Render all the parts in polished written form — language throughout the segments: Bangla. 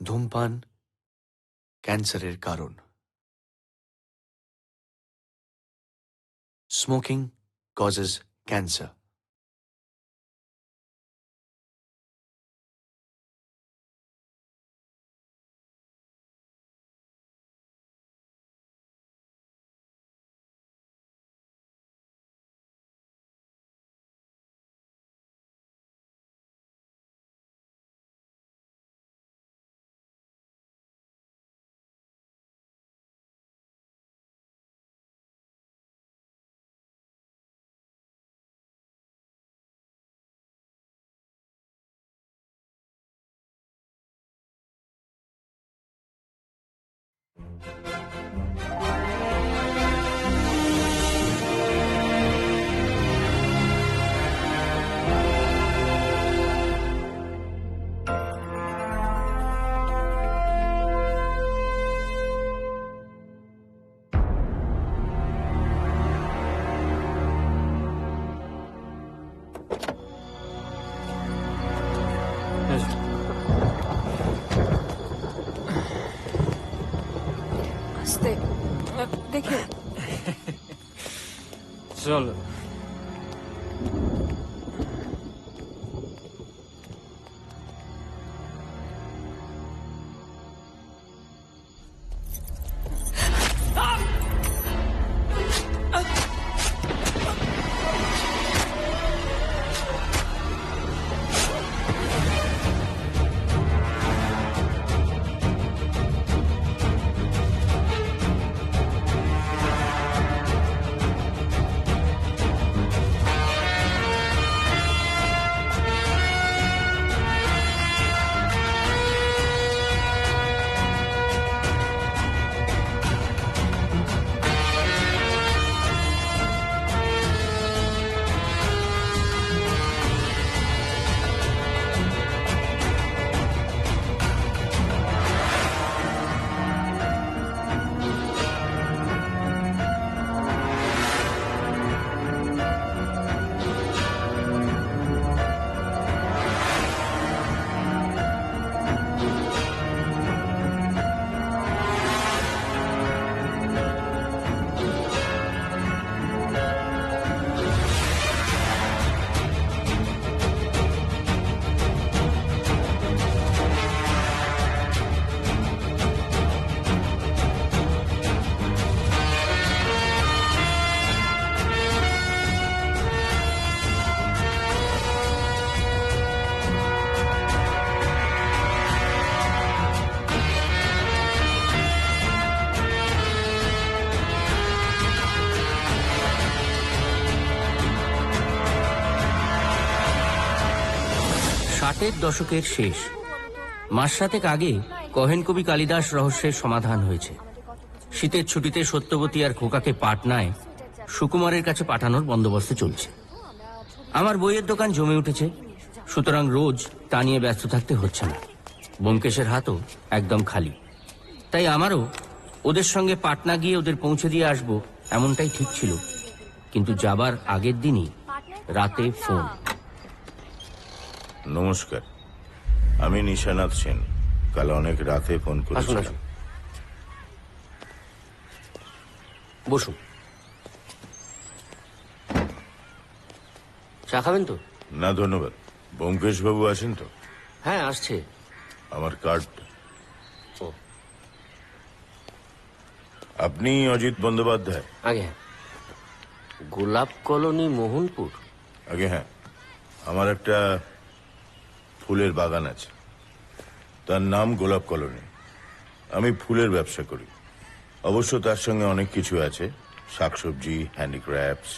ধূমপান ক্যান্সারের কারণ। Smoking causes cancer. আস্তে দেখে চলো। ষাটের দশকের শেষ মাস সাতেক আগে কহেন কবি কালিদাস রহস্যের সমাধান হয়েছে। শীতের ছুটিতে সত্যবতী আর খোকাকে পাটনায় সুকুমারের কাছে পাঠানোর বন্দোবস্ত চলছে। আমার বইয়ের দোকান জমে উঠেছে, সুতরাং রোজ তা নিয়ে ব্যস্ত থাকতে হচ্ছে না। ব্যোমকেশের হাতও একদম খালি, তাই আমারও ওদের সঙ্গে পাটনা গিয়ে ওদের পৌঁছে দিয়ে আসবো এমনটাই ঠিক ছিল। কিন্তু যাবার আগের দিনই রাতে ফোন। নমস্কার, আমি নিশানাথ সেন। কাল অনেক রাতে ফোন করেছিলাম। বসুন। চা খাবেন তো? না ধন্যবাদ। ব্যোমকেশ বাবু আছেন তো? হ্যাঁ, আসছে। আমার কার্ড। আপনি অজিত বন্দ্যোপাধ্যায়? আগে হ্যাঁ। গোলাপ কলোনি, মোহনপুর? আগে হ্যাঁ। আমার একটা ফুলের বাগান আছে, তার নাম গোলাপ কলোনি। আমি ফুলের ব্যবসা করি। অবশ্য তার সঙ্গে অনেক কিছু আছে, শাকসবজি, হ্যান্ডিক্রাফটস।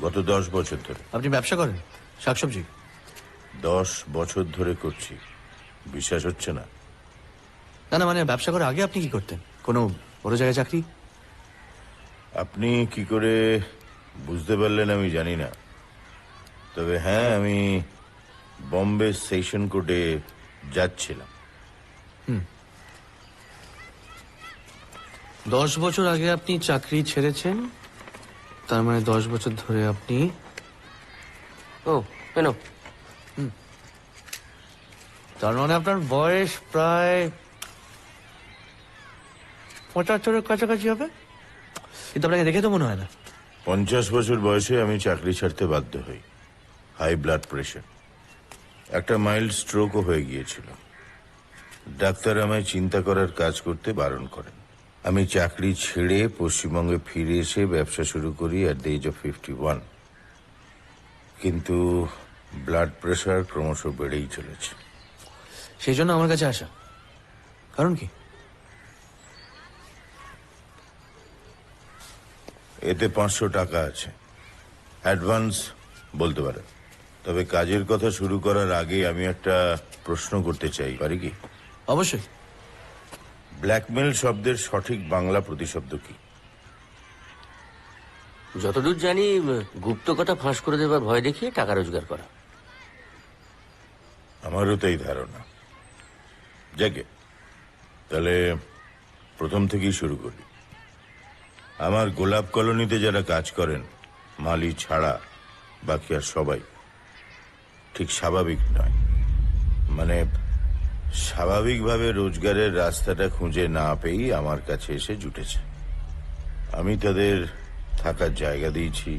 গত 10 বছর ধরে। আপনি ব্যবসা করেন শাকসবজি? 10 বছর ধরে করছি। বিশ্বাস হচ্ছে না? না না, মানে ব্যবসা করার আগে আপনি কি করতেন? কোনো বড় জায়গায় চাকরি? আপনি কি করে বুঝতে পারলেন আমি জানি না, তবে হ্যাঁ, আমি বম্বে সেশন কোর্টে যাচ্ছিলাম। 10 বছর আগে আপনি চাকরি ছেড়েছেন, তার মানে 10 বছর ধরে আপনি... ও কেন? তার মানে আপনার বয়স প্রায় 75-এর কাছাকাছি হবে, কিন্তু আপনাকে দেখে তো মনে হয় না। 50 বছর বয়সে আমি চাকরি ছাড়তে বাধ্য হই। হাই ব্লাড প্রেশার, একটা মাইল্ড স্ট্রোকও হয়ে গিয়েছিল। ডাক্তার আমায় চিন্তা করার কাজ করতে বারণ করেন। আমি চাকরি ছেড়ে পশ্চিমবঙ্গে ফিরে এসে ব্যবসা শুরু করি অ্যাট দ্য এজ অফ 51। কিন্তু ব্লাড প্রেশার ক্রমশ বেড়েই চলেছে। সেই জন্য আমার কাছে আসা। কারণ কি? এতে 500 টাকা আছে, অ্যাডভান্স বলতে পারেন। তবে কাজের কথা শুরু করার আগে আমি একটা প্রশ্ন করতে চাই, পারি কি? অবশ্যই। ব্ল্যাকমেল শব্দের সঠিক বাংলা প্রতিশব্দ কি? যতদূর জানি গুপ্ত কথা ফাঁস করে দেবার ভয় দেখিয়ে টাকা রোজগার করা। আমারও তাই ধারণা। যাকে তাহলে প্রথম থেকেই শুরু করি। আমার গোলাপ কলোনিতে যারা কাজ করেন, মালি ছাড়া বাকি আর সবাই ঠিক স্বাভাবিক নয়। মানে স্বাভাবিকভাবে রোজগারের রাস্তাটা খুঁজে না পেয়েই আমার কাছে এসে জুটেছে। আমি তাদের থাকার জায়গা দিয়েছি,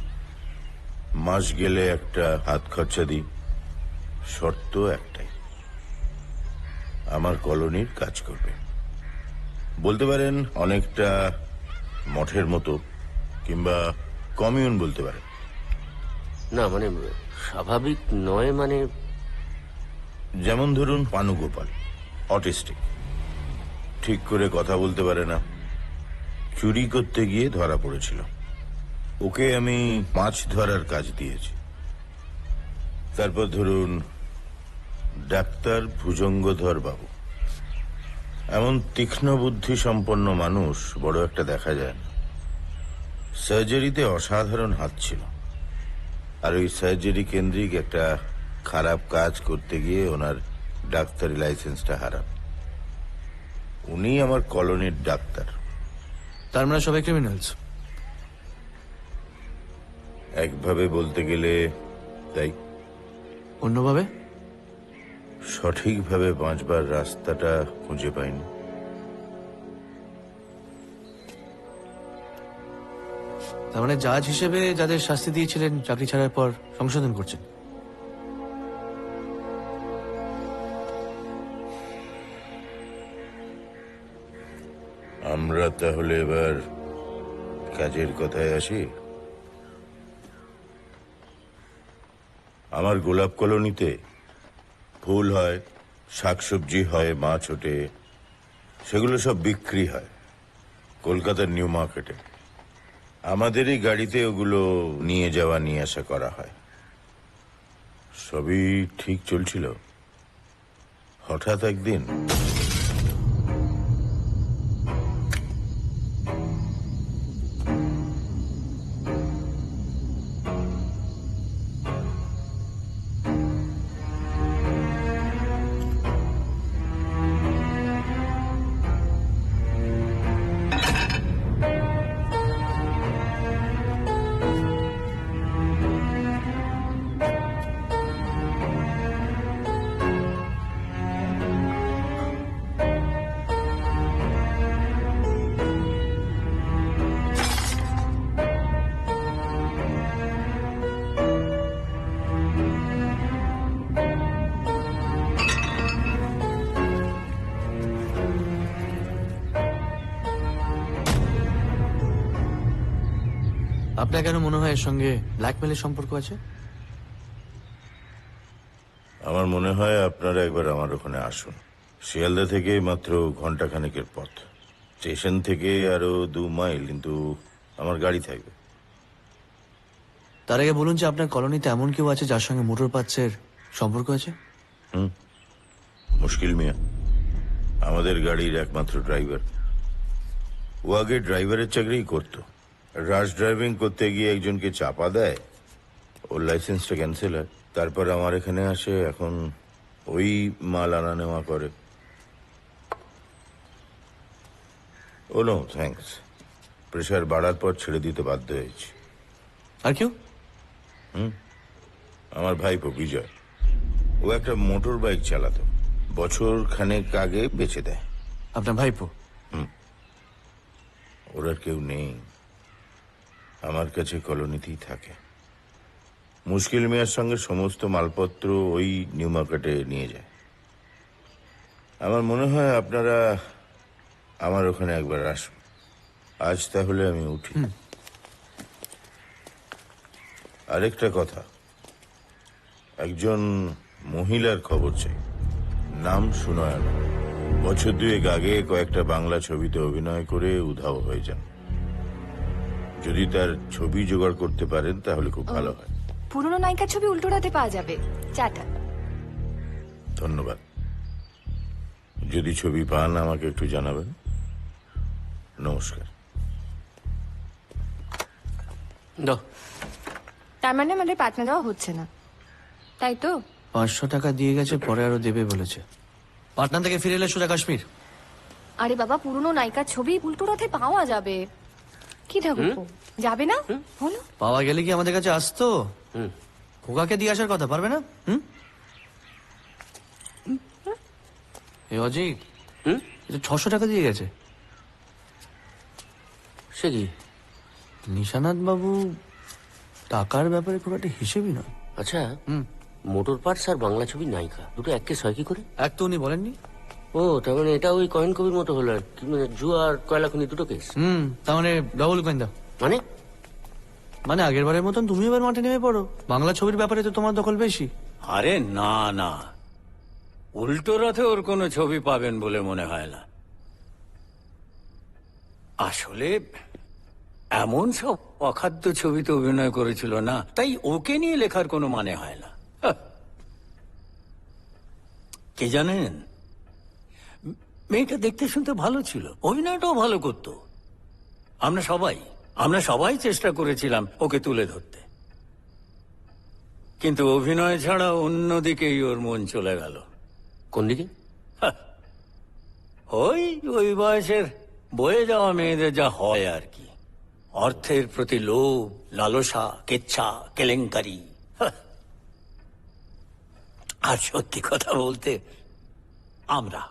মাস গেলে একটা হাত খরচা দিই। শর্ত একটাই, আমার কলোনির কাজ করবে। বলতে পারেন অনেকটা মঠের মতো, কিংবা কমিউন বলতে পারেন। না মানে স্বাভাবিক নয় মানে? যেমন ধরুন পানুগোপাল, অটিস্টিক, ঠিক করে কথা বলতে পারে না, চুরি করতে গিয়ে ধরা পড়েছিল। ওকে আমি মাছ ধরার কাজ দিয়েছি। তারপর ধরুন ডাক্তার ভুজঙ্গধর বাবু, এমন তীক্ষ্ণ বুদ্ধি সম্পন্ন মানুষ বড় একটা দেখা যায় না। সার্জারিতে অসাধারণ হাত ছিল, আর ওই সার্জারি কেন্দ্রিক একটা খারাপ কাজ করতে গিয়ে ওনার ডাক্তারি লাইসেন্সটা হারান। উনি আমার কলোনির ডাক্তার। তার মানে সবাই ক্রিমিনালস? একভাবে বলতে গেলে তাই। অন্যভাবে? সঠিকভাবে বাঁচবার রাস্তাটা খুঁজে পাইনি। তার মানে জাজ হিসেবে যাদের শাস্তি দিয়েছিলেন চাকরি ছাড়ার পর সংশোধন করছেন? আমরা তাহলে এবার কাজের কথায় আসি। আমার গোলাপ কলোনিতে ফুল হয়, শাকসবজি হয়, মাছ ওঠে, সেগুলো সব বিক্রি হয় কলকাতার নিউ মার্কেটে। আমাদেরই গাড়িতে ওগুলো নিয়ে যাওয়া নিয়ে আসা করা হয়। সবই ঠিক চলছিল। হঠাৎ একদিন আপনার কেন মনে হয় এর সঙ্গে ব্ল্যাকমেলের সম্পর্ক আছে? আমার মনে হয় আপনারা একবার আমার ওখানে আসুন। শিয়ালদা থেকে মাত্র ঘন্টাখানেকের পথ, স্টেশন থেকে আরো 2 মাইল, কিন্তু আমার গাড়ি থাকবে। তার আগে বলুন যে আপনার কলোনিতে এমন কেউ আছে যার সঙ্গে মোটর পার্টসের সম্পর্ক আছে? মুশকিল মিয়া, আমাদের গাড়ির একমাত্র ড্রাইভার। ও আগে ড্রাইভারের চাকরিই করতো। রাশ ড্রাইভিং করতে গিয়ে একজনকে চাপা দেয়, ওর লাইসেন্সটা ক্যান্সেল হয়। তারপর আমার এখানে আসে, এখন ওই মাল আনা নেওয়া করে। ও নো থ্যাঙ্কস, প্রেশার বাড়ার পর ছেড়ে দিতে বাধ্য হয়েছি। আর কেউ? আমার ভাইপো বিজয়, ও একটা মোটর বাইক চালাতো, বছর খানেক আগে বেচে দেয়। আপনার ভাইপো? ওর আর কেউ নেই, আমার কাছে কলোনিতেই থাকে। মুশকিল মিয়ার সঙ্গে সমস্ত মালপত্র ওই নিউ মার্কেটে নিয়ে যায়। আমার মনে হয় আপনারা আমার ওখানে একবার আসুন। আজ তাহলে আমি উঠি। আরেকটা কথা, একজন মহিলার খবর চাই, নাম সুনয়না। বছর দুয়েক আগে কয়েকটা বাংলা ছবিতে অভিনয় করে উধাও হয়ে যান। যদি তার ছবি জোগাড় করতে পারেন তাহলে খুব ভালো হয়। পুরনো নায়িকার ছবি উল্টো রাতে পাওয়া যাবে। চাটা। ধন্যবাদ। যদি ছবি পান আমাকে একটু জানাবেন। নমস্কার। দাও। তার মানে আমাদের পাটনা দেওয়া হচ্ছে না, তাই তো? 500 টাকা দিয়ে গেছে, পরে আরো দেবে বলেছে। পাটনা থেকে ফিরে এলে সোজা কাশ্মীর। আরে বাবা, পুরনো নায়িকার ছবি উল্টো রাতে পাওয়া যাবে। কি ঠাকুর যাবে না বলো? পাওয়া গেলে কি আমাদের কাছে আসতো? খোকাকে দিয়ে আসার কথা, পারবে না? এ অজিত, 600 টাকা দিয়ে গেছে। সে কি? নিশানাথ বাবু টাকার ব্যাপারে খুব একটা হিসেবই নয়। আচ্ছা, মোটর পার্টস আর বাংলা ছবির নায়িকা দুটো এক কেস হয় কি করে? এক তো উনি বলেননি। ও, তার মানে এটা ওই কয়েন কবির মতো হলো আর কি, মানে জুয়া আর কয়লা খনি দুটো কেস। তার মানে ডবল কয়েন দাও। মানে আগের বারের মতন তুমি এবার মাঠে নেমে পড়ো। বাংলা ছবির ব্যাপারে তো তোমার দখল বেশি। আরে না না, উল্টো রথে ওর কোনো ছবি পাবেন বলে মনে হয় না। আসলে এমন সব অখাদ্য ছবিতে অভিনয় করেছিল না, তাই ওকে নিয়ে লেখার কোনো মানে হয় না। কে জানেন, মেয়েটা দেখতে শুনতে ভালো ছিল, অভিনয়টাও ভালো করত। আমরা সবাই চেষ্টা করেছিলাম ওকে তুলে ধরতে, কিন্তু অভিনয় ছাড়া অন্যদিকেই ওর মন চলে গেল। কোন দিকে? ওই বয়সের বয়ে যাওয়া মেয়েদের যা হয় আর কি, অর্থের প্রতি লোভ, লালসা, কেচ্ছা, কেলেঙ্কারি। আর সত্যি কথা বলতে, আমরা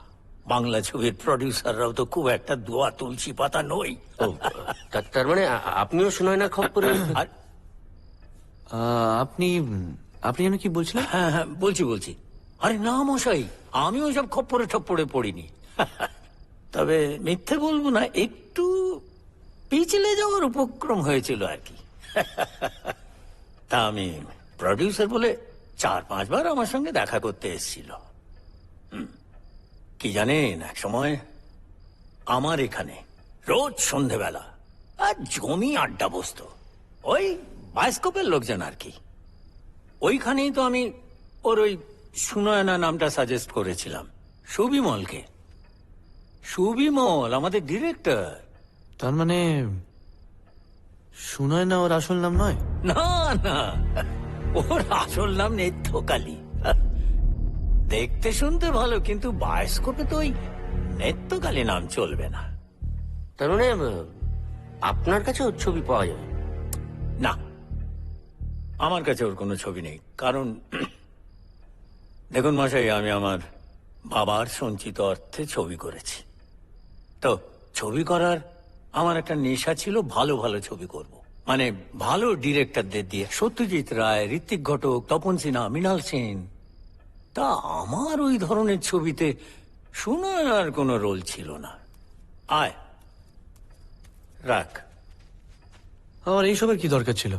বাংলা ছবির প্রডিউসাররাও তো খুব একটা দোয়া তুলসী পাতা নই। তার মানে আপনিও সুনয়নার খপ্পরে? আর আপনি আপনি যেন কি বলছিলেন? হ্যাঁ, বলছি। আরে না মশাই, আমি ওইসব খপ্পরে ঠপ্পরে পড়িনি। তবে মিথ্যে বলবো না, একটু পিছলে যাওয়ার উপক্রম হয়েছিল আর কি। তা আমি প্রডিউসার বলে 4-5 বার আমার সঙ্গে দেখা করতে এসেছিল। কি জানেন, এক সময় আমার এখানে রোজ সন্ধেবেলা আর জমি আড্ডা বসতো, ওই বায়োস্কোপের লোকজন আর কি। ওইখানেই তো আমি ওর ওই সুনয়না নামটা সাজেস্ট করেছিলাম সুবিমলকে। সুবিমল আমাদের ডিরেক্টর। তার মানে সুনয়না ওর আসল নাম নয়? না, ওর আসল নাম নেত্রকালী। দেখতে শুনতে ভালো, কিন্তু বায়োস্কোপে তো ওই নেত্রকালী নাম চলবে না। তার মানে আপনার কাছে ওর ছবি পাওয়া যাবে না, আমার কাছে ওর কোনো ছবি নেই। কারণ দেখুন মশাই, আমি আমার বাবার সঞ্চিত অর্থে ছবি করেছি। তো ছবি করার আমার একটা নেশা ছিল, ভালো ভালো ছবি করব। মানে ভালো ডিরেক্টরদের দিয়ে, সত্যজিৎ রায়, ঋত্বিক ঘটক, তপন সিনহা, মৃণাল সেন। তা আমার ওই ধরনের ছবিতে সুনয়নার কোনো রোল ছিল না। আয় রাখ। আমার এইসবের কি দরকার ছিল?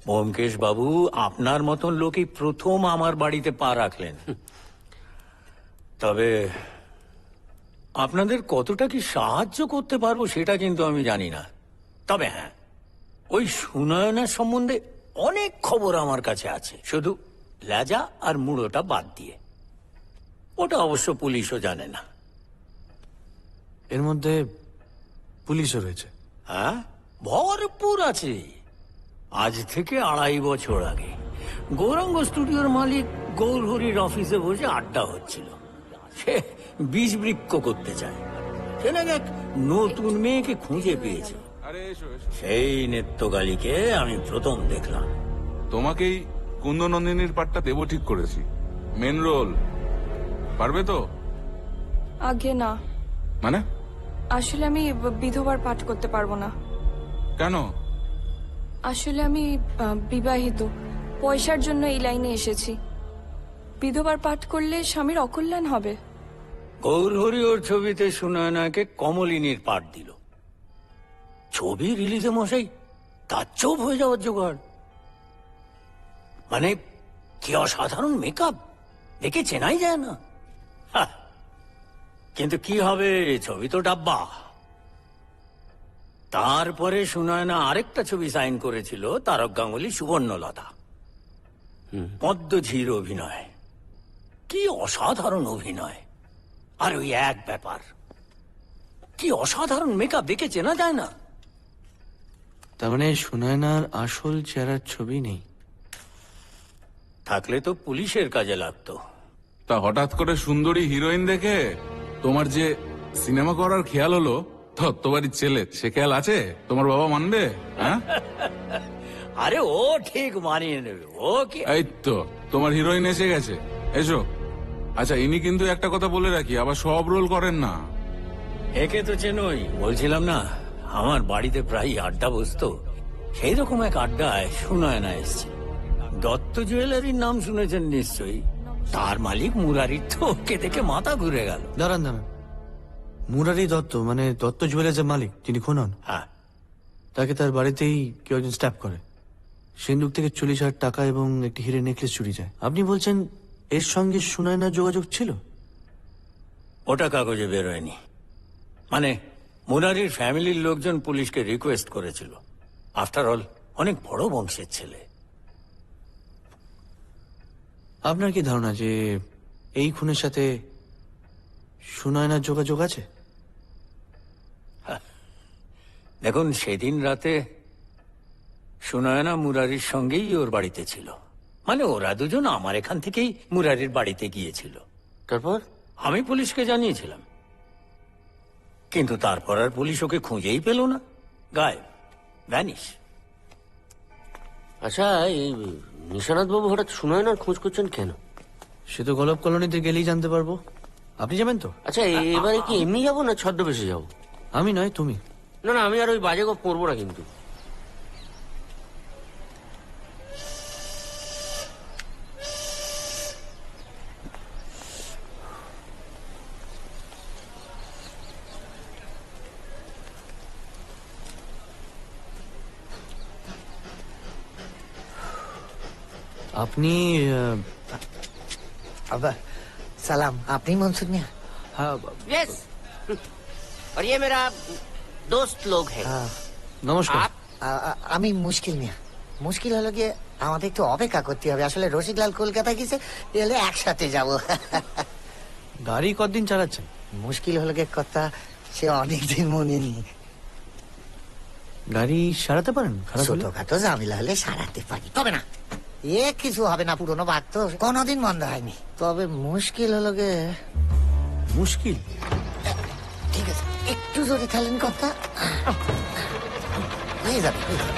ব্যোমকেশ বাবু, আপনার মতন লোকই প্রথম আমার বাড়িতে পা রাখলেন। তবে আপনাদের কতটা কি সাহায্য করতে পারবো সেটা কিন্তু আমি জানি না। তবে হ্যাঁ, ওই সুনয়নার সম্বন্ধে অনেক খবর আমার কাছে আছে, শুধু লেজা আর মুড়োটা বাদ দিয়ে। ওটা অবশ্য পুলিশও জানে না। এর মধ্যে পুলিশও রয়েছে? হ্যাঁ, ভরপুর আছে। আজ থেকে 2.5 বছর আগে গৌরাঙ্গ স্টুডিওর মালিক গৌরহরির অফিসে বসে আড্ডা হচ্ছিল। সে বীজ বৃক্ষ করতে চায়, সে নাকি এক নতুন মেয়েকে খুঁজে পেয়েছে। সেই নেত্রকালীকে আমি প্রথম দেখলাম। তোমাকেই কুন্দনন্দিনীর পাঠটা দেবো ঠিক করেছি, মেন রোল। পারবে তো? আগে না। মানে আসলে আমি বিধবার পাঠ করতে পারবো না। কেন? আসলে আমি বিবাহিত, পয়সার জন্য এই লাইনে এসেছি। বিধবার পাঠ করলে স্বামীর অকল্যাণ হবে। গৌরহরি ওর ছবিতে সুনয়নাকে কমলিনীর পাঠ দিল। ছবি রিলিজে মশাই তার চোপ হয়ে যাওয়ার জোগাড়। মানে কি অসাধারণ মেকআপ, দেখে চেনাই যায় না। হাহ, কিন্তু কি হবে, ছবি তো ডাব্বা। তারপরে সুনয়না আরেকটা ছবি সাইন করেছিল, তারক গাঙ্গুলি সুবর্ণলতা। পদ্মঝির অভিনয়, কি অসাধারণ অভিনয়। আর ওই এক ব্যাপার, কি অসাধারণ মেকআপ, দেখে চেনা যায় না। তার মানে সুনয়নার আসল চেহারার ছবি নেই? থাকলে তো পুলিশের কাজে লাগতো। তা হঠাৎ করে সুন্দরী হিরোইন দেখে তোমার যে সিনেমা করার খেয়াল হলো, তত্ত্ববাড়ির ছেলে, সে খেয়াল আছে? তোমার বাবা মানবে? হ্যাঁ, আরে ও ঠিক মানিয়ে নেবে, ও কি। এই তো তোমার হিরোইন এসে গেছে, এসো। আচ্ছা, ইনি কিন্তু একটা কথা বলে রাখি, আবার সব রোল করেন না। একে তো চেনই, বলছিলাম না আমার বাড়িতে প্রায় আড্ডা বসতো। সেই রকম এক আড্ডায় সুনয়না এসছে। দত্ত জুয়েলারির নাম শুনেছেন নিশ্চয়ই, তার মালিক মুরারির তো ওকে দেখে মাথা ঘুরে গেল। দাঁড়ান দাঁড়ান, মুরারি দত্ত মানে দত্ত জুয়েলার্সের মালিক যিনি খুন হন, হ্যাঁ, তাকে তার বাড়িতেই কেউ একজন স্ট্যাপ করে। সিন্ধুক থেকে 40,000 টাকা এবং একটি হিরে নেকলেস চুরি যায়। আপনি বলছেন এর সঙ্গে সুনয়নার যোগাযোগ ছিল? ওটা কাগজে বেরোয়নি। মানে মুরারির ফ্যামিলির লোকজন পুলিশকে রিকোয়েস্ট করেছিল। আফটার অল অনেক বড় বংশের ছেলে। আপনার কি ধারণা যে এই খুনের সাথে সুনয়নার যোগাযোগ আছে? দেখুন, সেদিন রাতে সুনয়না মুরারির সঙ্গেই ওর বাড়িতে ছিল। মানে ওরা দুজন আমার এখান থেকেই মুরারির বাড়িতে গিয়েছিল। তারপর? আমি পুলিশকে জানিয়েছিলাম, কিন্তু তারপর আর পুলিশ ওকে খুঁজেই পেল না। গায়েব, ভ্যানিশ। আচ্ছা, এই নিশানাথ বাবু হঠাৎ সুনয়নার খোঁজ করছেন কেন? সে তো গোলাপ কলোনিতে গেলেই জানতে পারবো। আপনি যাবেন তো? আচ্ছা, এবারে কি এমনি যাবো না ছদ্মবেশে যাবো? আমি নয়, তুমি। না না, আমি আর ওই বাজে গপ করবো না কিন্তু। আপনি सलाम, आपने मंसूर मियाँ? হ্যাঁ, यस, और ये मेरा दोस्त लोग है। নমস্কার। আমি মুশকিল মিয়া। মুশকিল হলো গিয়ে আমাদের একটু অপেক্ষা করতে হবে। আসলে রসিকলাল কলকাতা গেছে, এলে একসাথে যাব। গাড়ি কতদিন চালাচ্ছেন? মুশকিল হলো গিয়ে কথা, সে অনেকদিন মনে নেই। গাড়ি সারাতে পারেন? খারাপ হলে? ছোটখাটো ঝামেলা হলে সারাতে পারি, তবে না এ কিছু হবে না। পুরোনো বাদ তো কোনোদিন বন্ধ হয়নি। তবে মুশকিল হলো গিয়ে। মুশকিল? ঠিক আছে, একটু জোরে খেলেন কথা, হয়ে যাবে, হয়ে যাবে।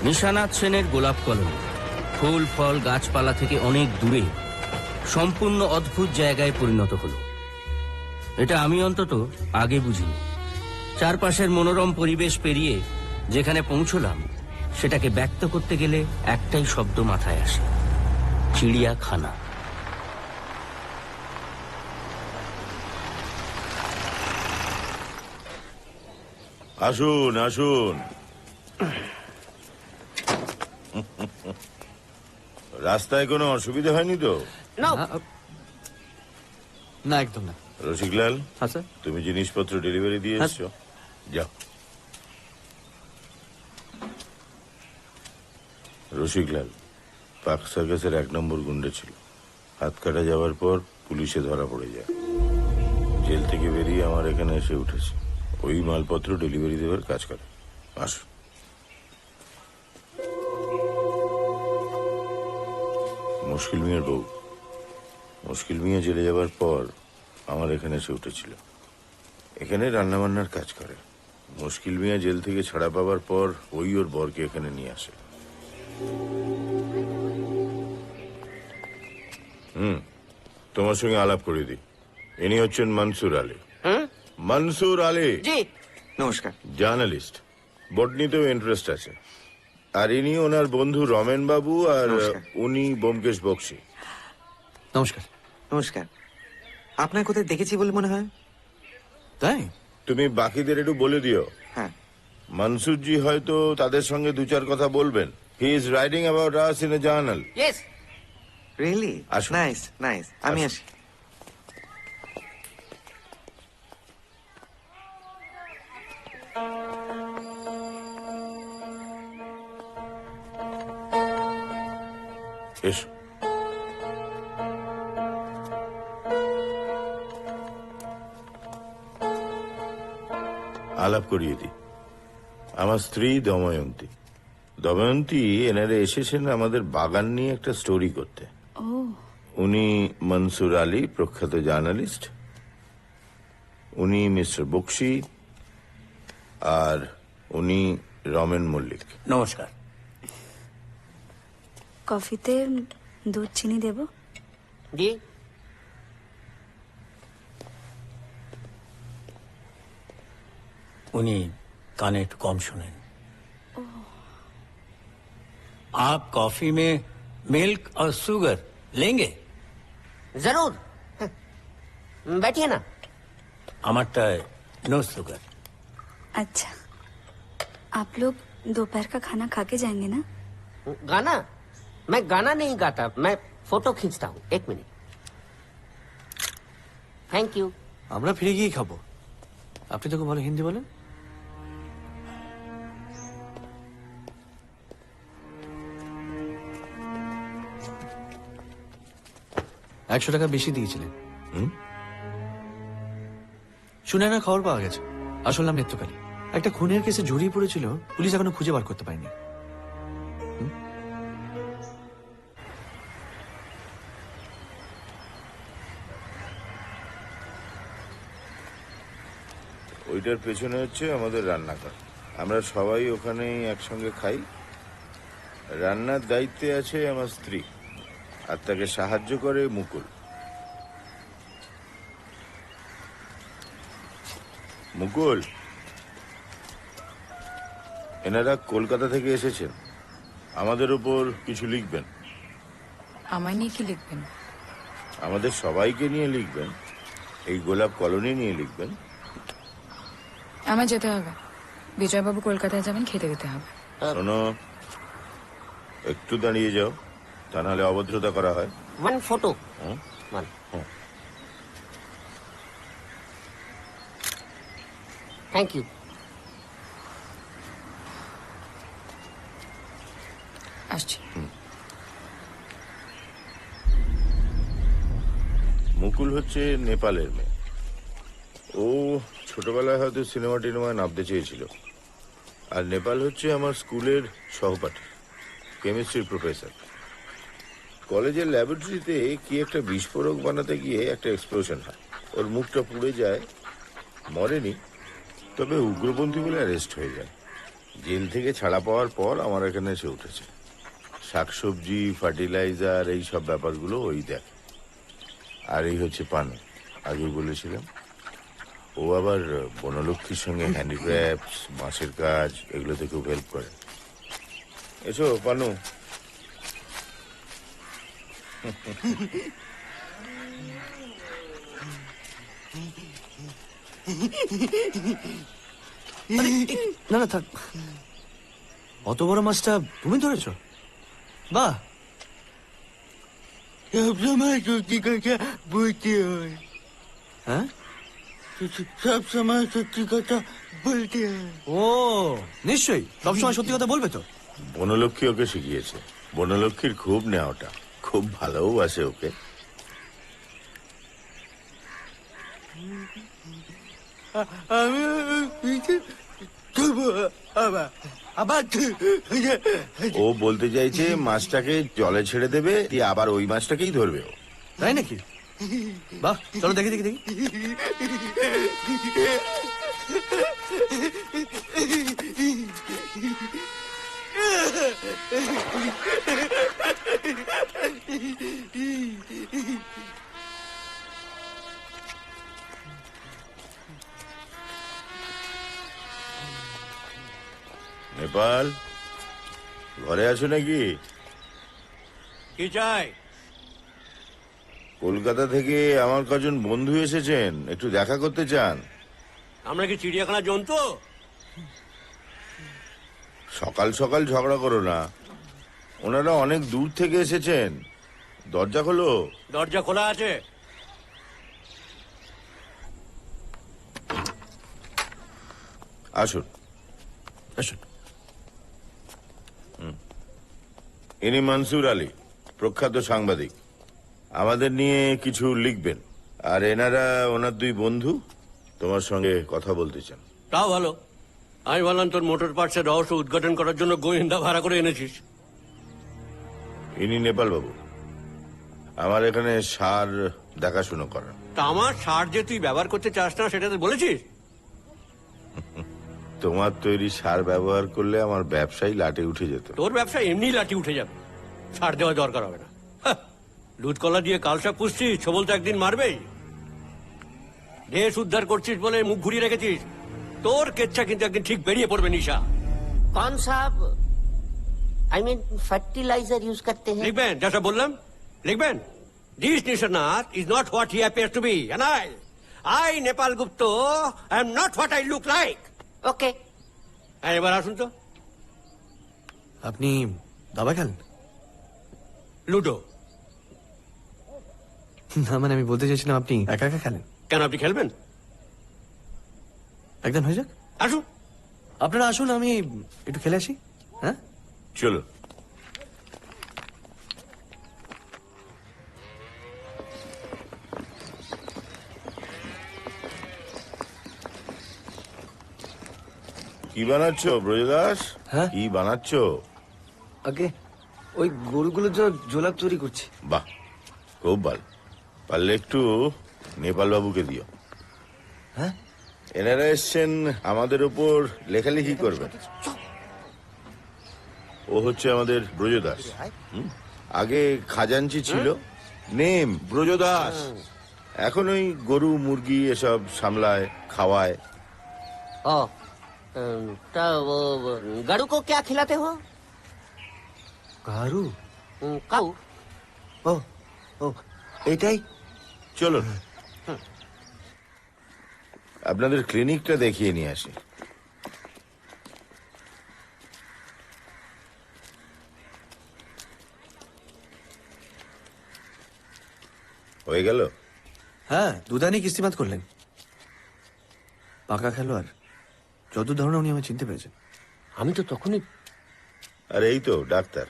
নিশানাথ সেনের গোলাপ কলোনি ফুল ফল গাছপালা থেকে অনেক দূরে সম্পূর্ণ অদ্ভুত জায়গায় পরিণত হলো। এটা আমি অন্তত আগে বুঝিনি। চারপাশের মনোরম পরিবেশ পেরিয়ে যেখানে পৌঁছলাম, সেটাকে ব্যক্ত করতে গেলে একটাই শব্দ মাথায় আসে: চিড়িয়াখানা। আসুন আসুন। রাস্তায় কোনো অসুবিধা হয়নি তো? না, একদম না। রসিকলাল, হ্যাঁ স্যার। তুমি জিনিসপত্র ডেলিভারি দিয়ে এসছো? যাও। রসিকলাল পাক সার্কাসের 1 নম্বর গুন্ডা ছিল। হাত কাটা যাওয়ার পর পুলিশে ধরা পড়ে যায়। জেল থেকে বেরিয়ে আমার এখানে এসে উঠেছে। ওই মালপত্র ডেলিভারি দেওয়ার কাজ করে। আসো। মুশকিল মিয়ার বউ। মুশকিল মিয়া জেলে যাবার পর আমার এখানে এসে উঠেছিল। এখানে রান্নাবান্নার কাজ করে। মুশকিল মিয়া জেল থেকে ছাড়া পাওয়ার পর ওই ওর বরকে এখানে নিয়ে আসে। তোমার সঙ্গে আলাপ করে দিই। ইনি হচ্ছেন মনসুর আলী। মনসুর আলী জি নমস্কার। জার্নালিস্ট, বটনিতেও ইন্টারেস্ট আছে। আর ইনি ওনার বন্ধু রমেন বাবু, আর নমস্কার। উনি ব্যোমকেশ বক্সী। নমস্কার। নমস্কার। আপনার কোথায় দেখেছি বলে মনে হয়। তাই? তুমি বাকিদের একটু বলে দিও হ্যাঁ মনসুরজি হয়তো তাদের সঙ্গে দু চার কথা বলবেন। He is writing about us in a journal. Yes really আসুন। Nice nice. আমি আসুন। আসি। এসো। আলাপ করিয়ে দিই। আমার স্ত্রী দময়ন্তী। দময়ন্তী এনারে এসেছেন আমাদের বাগান নিয়ে একটা স্টোরি করতে। উনি মনসুর আলী, প্রখ্যাত জার্নালিস্ট। উনি মিস্টার বক্সী, আর উনি রমেন মল্লিক। নমস্কার। কফিতে দুধ চিনি দেব? জি उनी काने একটু कम सुनें। आप कॉफी में मिल्क और शुगर लेंगे? जरूर बैठिए ना। हमारा नो शुगर। अच्छा, आप लोग दोपहर का खाना खा के जाएंगे ना? गाना? मैं गाना नहीं गाता, मैं फोटो खींचता हूँ। एक मिनट। Thank you. আমরা ফিরে গিয়ে খাবো। আপনি তো খুব ভালো হিন্দি বলেন। $100 বেশি দিয়েছিলেন। শুনে না খবর পাওয়া গেছে আসল নাম নেত্রকালী। একটা খুনের কেসে জড়িয়ে পড়েছিল, পুলিশ এখনো খুঁজে বার করতে পারেনি। ওইটার পেছনে হচ্ছে আমাদের রান্নাঘর। আমরা সবাই ওখানেই একসঙ্গে খাই। রান্নার দায়িত্বে আছে আমার স্ত্রী, আর তাকে সাহায্য করে মুকুল। মুকুল, এনারা কলকাতা থেকে এসেছেন, আমাদের উপর কিছু লিখবেন। আমায় নিয়ে কি লিখবেন? আমাদের সবাইকে নিয়ে লিখবেন, এই গোলাপ কলোনি নিয়ে লিখবেন। আমার যেতে হবে। বিজয়বাবু কলকাতায় যাবেন, খেতে দিতে হবে। শোনো, একটু দাঁড়িয়ে যাও, তা নাহলে অভদ্রতা করা হয়। One photo. Hmm? One. Thank you. আসছি। মুকুল হচ্ছে নেপালের মেয়ে। ও ছোটবেলায় হয়তো সিনেমা টিনেমায় নামতে চেয়েছিল। আর নেপাল হচ্ছে আমার স্কুলের সহপাঠী, কেমিস্ট্রির প্রফেসর। কলেজের ল্যাবরেটরিতে কি একটা বিস্ফোরক বানাতে গিয়ে একটা এক্সপ্লোশন হয়। ওর মুখটা পুড়ে যায়, মরেনি, তবে উগ্রপন্থী বলে অ্যারেস্ট হয়ে যায়। জেল থেকে ছাড়া পাওয়ার পর আমার এখানে এসে উঠেছে। শাকসবজি, ফার্টিলাইজার, এই সব ব্যাপারগুলো ওই দেখ। আর এই হচ্ছে পানু, আগেই বলেছিলাম। ও আবার বনলক্ষ্মীর সঙ্গে হ্যান্ডিক্রাফটস, বাঁশের কাজ, এগুলোতে খুব হেল্প করে। এসো পানু। না না থাক, অত বড় মাছটা তুমি ধরেছো? বাহ, সবসময় সত্যি কথা বলতে হয়। হ্যাঁ? সবসময় সত্যি কথা বলতে হয়। ও নিশ্চয়ই সবসময় সত্যি কথা বলবে তো। বনলক্ষ্মী ওকে শিখিয়েছে। বনলক্ষ্মীর খুব নেওয়াটা, খুব ভালোবাসে ওকে। আমি আবার ও বলতে চাইছে মাছটাকে জলে ছেড়ে দেবে, দিয়ে আবার ওই মাছটাকেই ধরবে ও। তাই নাকি? বাহ, চলো দেখি দেখি দেখি। নেপাল, ঘরে আছো নাকি? কি চাই? কলকাতা থেকে আমার কজন বন্ধু এসেছেন, একটু দেখা করতে চান। আমরা কি চিড়িয়াখানা জন্তু? সকাল সকাল ঝগড়া করো না, ওনারা অনেক দূর থেকে এসেছেন। দরজা খোলো। দরজা খোলা আছে। আসুন আসুন। ইনি মনসুর আলী, প্রখ্যাত সাংবাদিক। আমাদের নিয়ে কিছু লিখবেন। আর এনারা ওনার দুই বন্ধু তোমার সঙ্গে কথা বলতে চান। তাও ভালো। আমি বললাম তোর মোটর পার্টসের রহস্য উদ্ঘাটন করার জন্য গোয়েন্দা ভাড়া করে এনেছিস। ইনি নেপাল বাবু, আমার এখানে সার দেখাশুনো করেন। তা আমার সার যে তুই ব্যবহার করতে চাস না সেটা তো বলেছিস। তোমার তৈরি সার ব্যবহার করলে আমার ব্যবসায় লাটে উঠে যেত। তোর ব্যবসা এমনি লাঠি উঠে যাবে, সার দেওয়া দরকার হবে না। দুধ কলা দিয়ে কালসা পুষছিস, ছবল তো একদিন মারবেই। দেশ উদ্ধার করছিস বলে মুখ ঘুরিয়ে রেখেছিস, তোর কেচ্ছা কিন্তু একদিন ঠিক বেরিয়ে পড়বে নিশা। कौन सा आई मीन फर्टिलाइजर यूज करते हैं? লিখবেন যা সব বললাম, লিখবেন। This Nishanath is not what he appears to be, and I Nepal Gupta I am not what I look like. Okay. এবার আসুন তো। আপনি দাবা খেলেন? লুডো। না মানে আমি বলতে চাইছিলাম আপনি একা একা খেলেন। কেন, আপনি খেলবেন? একদম হয়ে যাক। আসুন। আপনারা আসুন, আমি একটু খেলে আসি। হ্যাঁ চলো। কি বানাচ্ছ ব্রজদাস? হ্যাঁ? কি বানাচ্ছ? আগে ওই গরুগুলোর জন্য জোলাপ তৈরি করছি। বাহ, খুব ভালো। পারলে একটু নেপাল বাবুকে দিও। হ্যাঁ? এনারা এসছেন আমাদের ওপর লেখালেখি করবেন। ও হচ্ছে আমাদের ব্রজদাস। আগে খাজাঞ্চি ছিল, নেম ব্রজদাস। এখন ওই গরু মুরগি এসব সামলায়, খাওয়ায়। ओ तो वो गरु को क्या खिलाते हो? গারু? काऊ। ও ও এটাই। চলুন আপনাদের ক্লিনিকটা দেখিয়ে নিয়ে আসি। হয়ে গেল? হ্যাঁ, দুদানি কিস্তিমাত করলেন। পাকা খেলোয়াড়, যত ধরনের উনি আমায় চিনতে পেরেছেন। আমি তো তখনই। আর এই তো ডাক্তার,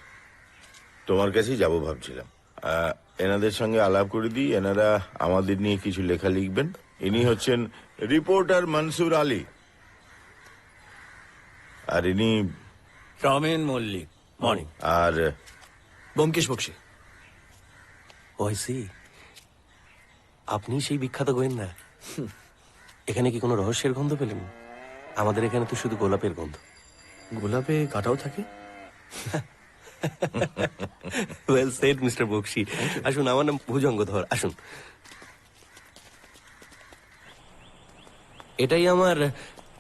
তোমার কাছেই যাবো ভাবছিলাম। এনাদের সঙ্গে আলাপ করে দিই, এনারা আমাদের নিয়ে কিছু লেখা লিখবেন। ইনি হচ্ছেন রিপোর্টার মনসুর আলী, আর ইনি সৌমেন মল্লিক। মর্নিং। আর ব্যোমকেশ বক্সী। ওইসি, আপনি সেই বিখ্যাত গোয়েন্দা। এখানে কি কোনো রহস্যের গন্ধ পেলেন? আমাদের এখানে তো শুধু গোলাপের গন্ধ। গোলাপে কাটাও থাকে। Well said mister Bakshi. আসুন, আমার নাম ভুজঙ্গধর। আসুন। এটাই আমার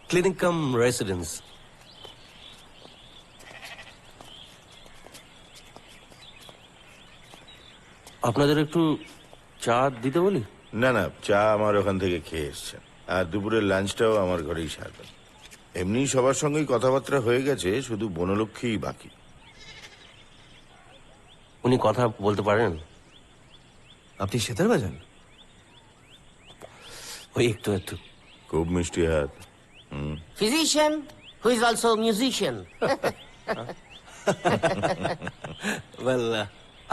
ক্লিনিক কাম রেসিডেন্স। আপনাদের একটু চা দিতে বলি? না না, চা আমার ওখান থেকে খেয়ে এসছেন, আর দুপুরের লাঞ্চটাও আমার ঘরেই সারবেন। এমনি সবার সঙ্গেই কথাবার্তা হয়ে গেছে, শুধু বনলক্ষ্মীই বাকি। উনি কথা বলতে পারেন? আপনি সেতার বাজান? ওই একটু একটু। খুব মিষ্টি হাত। Physician who is also musician. Well,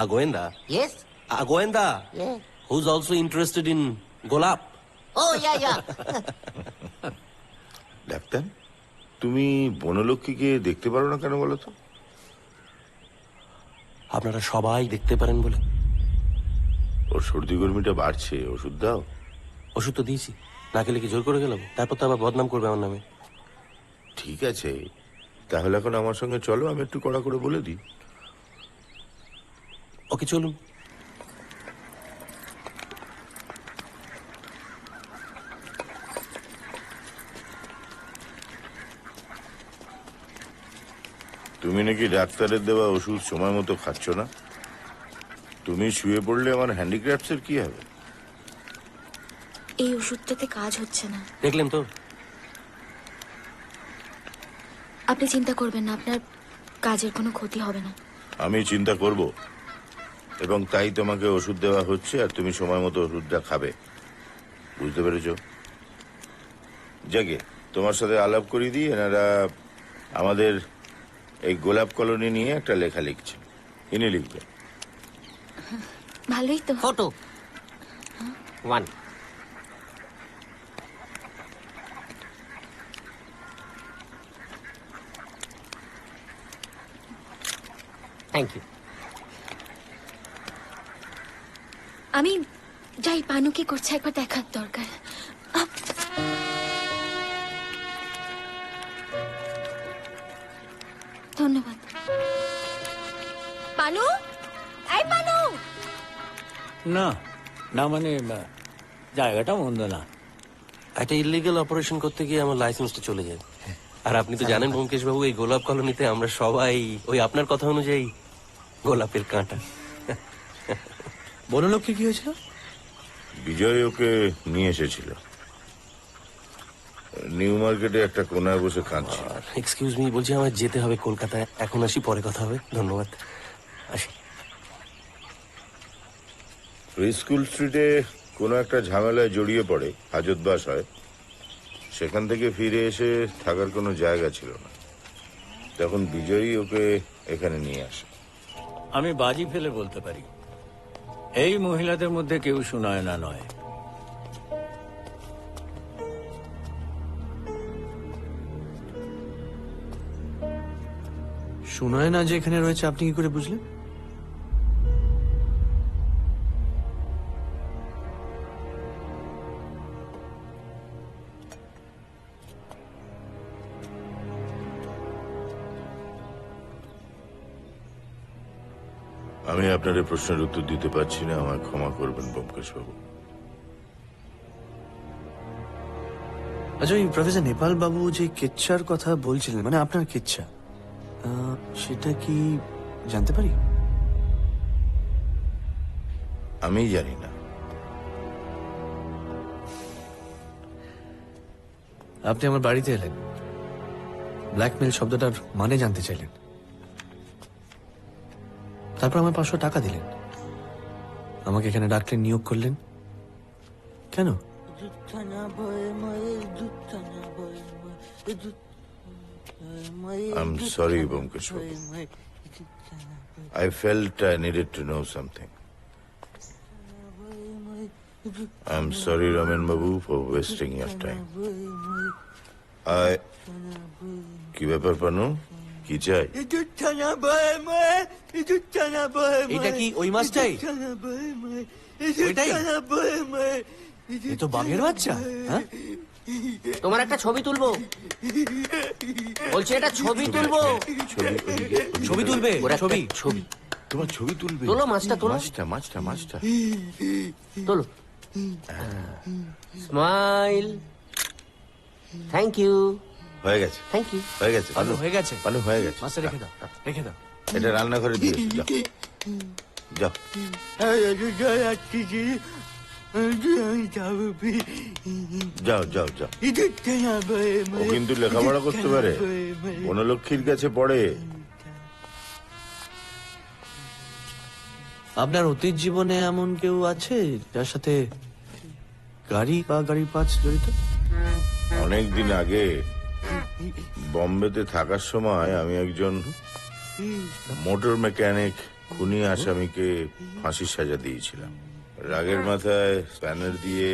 a goenda. Yes. A goenda Yeah. who's also interested in golap. Oh yeah. Doctor, তুমি বনলক্ষ্মীকে দেখতে পারো না কেন বলো তো? আপনারা সবাই দেখতে পারেন বলে। ওর সর্দি গরমিটা বাড়ছে, ওষুধ দাও। ওষুধ তো দিয়েছি, না খেলে কি জোর করে গেলাম? তারপর তো আবার বদনাম করবে আমার নামে। ঠিক আছে, তাহলে এখন আমার সঙ্গে চলো, আমি একটু কড়া করে বলে দিই। ওকে চলুন। তুমি নাকি ডাক্তারের দেওয়া ওষুধ সময় মতো খাচ্ছ না। তুমি শুয়ে পড়লে আমার হ্যান্ডিক্রাফটসের কি হবে? এই ওষুধটাতে কাজ হচ্ছে না। দেখলেন তো? আপনি চিন্তা করবেন না, আপনার কাজের কোনো ক্ষতি হবে না। আমি চিন্তা করব, এবং তাই তোমাকে ওষুধ দেওয়া হচ্ছে, আর তুমি সময় মতো ওষুধটা খাবে। বুঝতে পেরেছ? যাকে তোমার সাথে আলাপ করিয়ে দিই, এনারা আমাদের এই গোলাপ কলোনি নিয়ে একটা লেখা লিখছে। ইনি লিখবে। ভালোই তো। ফটো 1। Thank you. আমি যাই, পানু কি করছে একবার দেখার দরকার। ধন্যবাদ। পানু, এই পানু। না না, মানে জায়গাটা মন্দ না। একটা ইলিগাল অপারেশন করতে গিয়ে আমার লাইসেন্সটা চলে যায়। আর আপনি তো জানেন ব্যোমকেশ বাবু, এই গোলাপ কলোনিতে আমরা সবাই ওই আপনার কথা অনুযায়ী গোলাপের কাঁটা। বড় লোককে কি হয়েছিল? বিজয় ওকে নিয়ে এসেছিল। নিউ মার্কেটে একটা কোনায় বসে কাঁদছে। এক্সকিউজ মি, বলছি আমার যেতে হবে কলকাতায়। এখন আসি, পরে কথা হবে। ধন্যবাদ, আসি। স্কুল স্ট্রিটে কোনো একটা ঝামেলায় জড়িয়ে পড়ে, হাজতবাস হয়। সেখান থেকে ফিরে এসে থাকার কোনো জায়গা ছিল না। তখন বিজয়ী ওকে এখানে নিয়ে আসে। আমি বাজি ফেলে বলতে পারি, এই মহিলাদের মধ্যে কেউ সুনয়না নয়। শোনায় না যে এখানে রয়েছে, আপনি কি করে বুঝলেন? আমি আপনার এই প্রশ্নের উত্তর দিতে পারছি না, আমায় ক্ষমা করবেন ব্যোমকেশ বাবু। আচ্ছা, ওই প্রফেসর নেপাল বাবু যে কেচ্ছার কথা বলছিলেন, মানে আপনার কেচ্ছা, সেটা কি জানতে পারি? আমি জানি না। আপনি আমার বাড়িতে এলেন, ব্ল্যাকমেল শব্দটার মানে জানতে চাইলেন, তারপর আমার 500 টাকা দিলেন, আমাকে এখানে ডাকলেন, নিয়োগ করলেন। কেন? I'm sorry, Byomkesh Babu. I felt I needed to know something. I'm sorry, Raman Babu, for wasting your time. কি ব্যাপার পানু, কি চাই? এটা কি ওই মাছটাই? ওইটাই? এ তো বাঘের বাচ্চা। হ্যাঁ, তোমার একটা ছবি তুলবো বলছি, একটা ছবি তুলবো। ছবি তুলবে? ছবি ছবি তোমার ছবি তুলবে? তোলো মাছটা, তোলো মাছটা তোলো। স্মাইল। Thank you. হয়ে গেছে, থ্যাংক ইউ। হয়ে গেছে পানু, হয়ে গেছে। পানু, হয়ে গেছে। মাছটা রেখে দাও, রেখে দাও। এটা রান্নাঘরে দিয়ে এসো, যাও যাও যাও যাও। ও কিন্তু লেখাপড়া করতে পারে, বনলক্ষ্মীর কাছে পড়ে। আপনার অতীত জীবনে এমন কেউ আছে যার সাথে গাড়ি বা গাড়ির পার্টস জড়িত? অনেকদিন আগে বম্বেতে থাকার সময় আমি একজন মোটর মেকানিক খুনি আসামিকে ফাঁসির সাজা দিয়েছিলাম। রাগের মাথায় স্প্যানার দিয়ে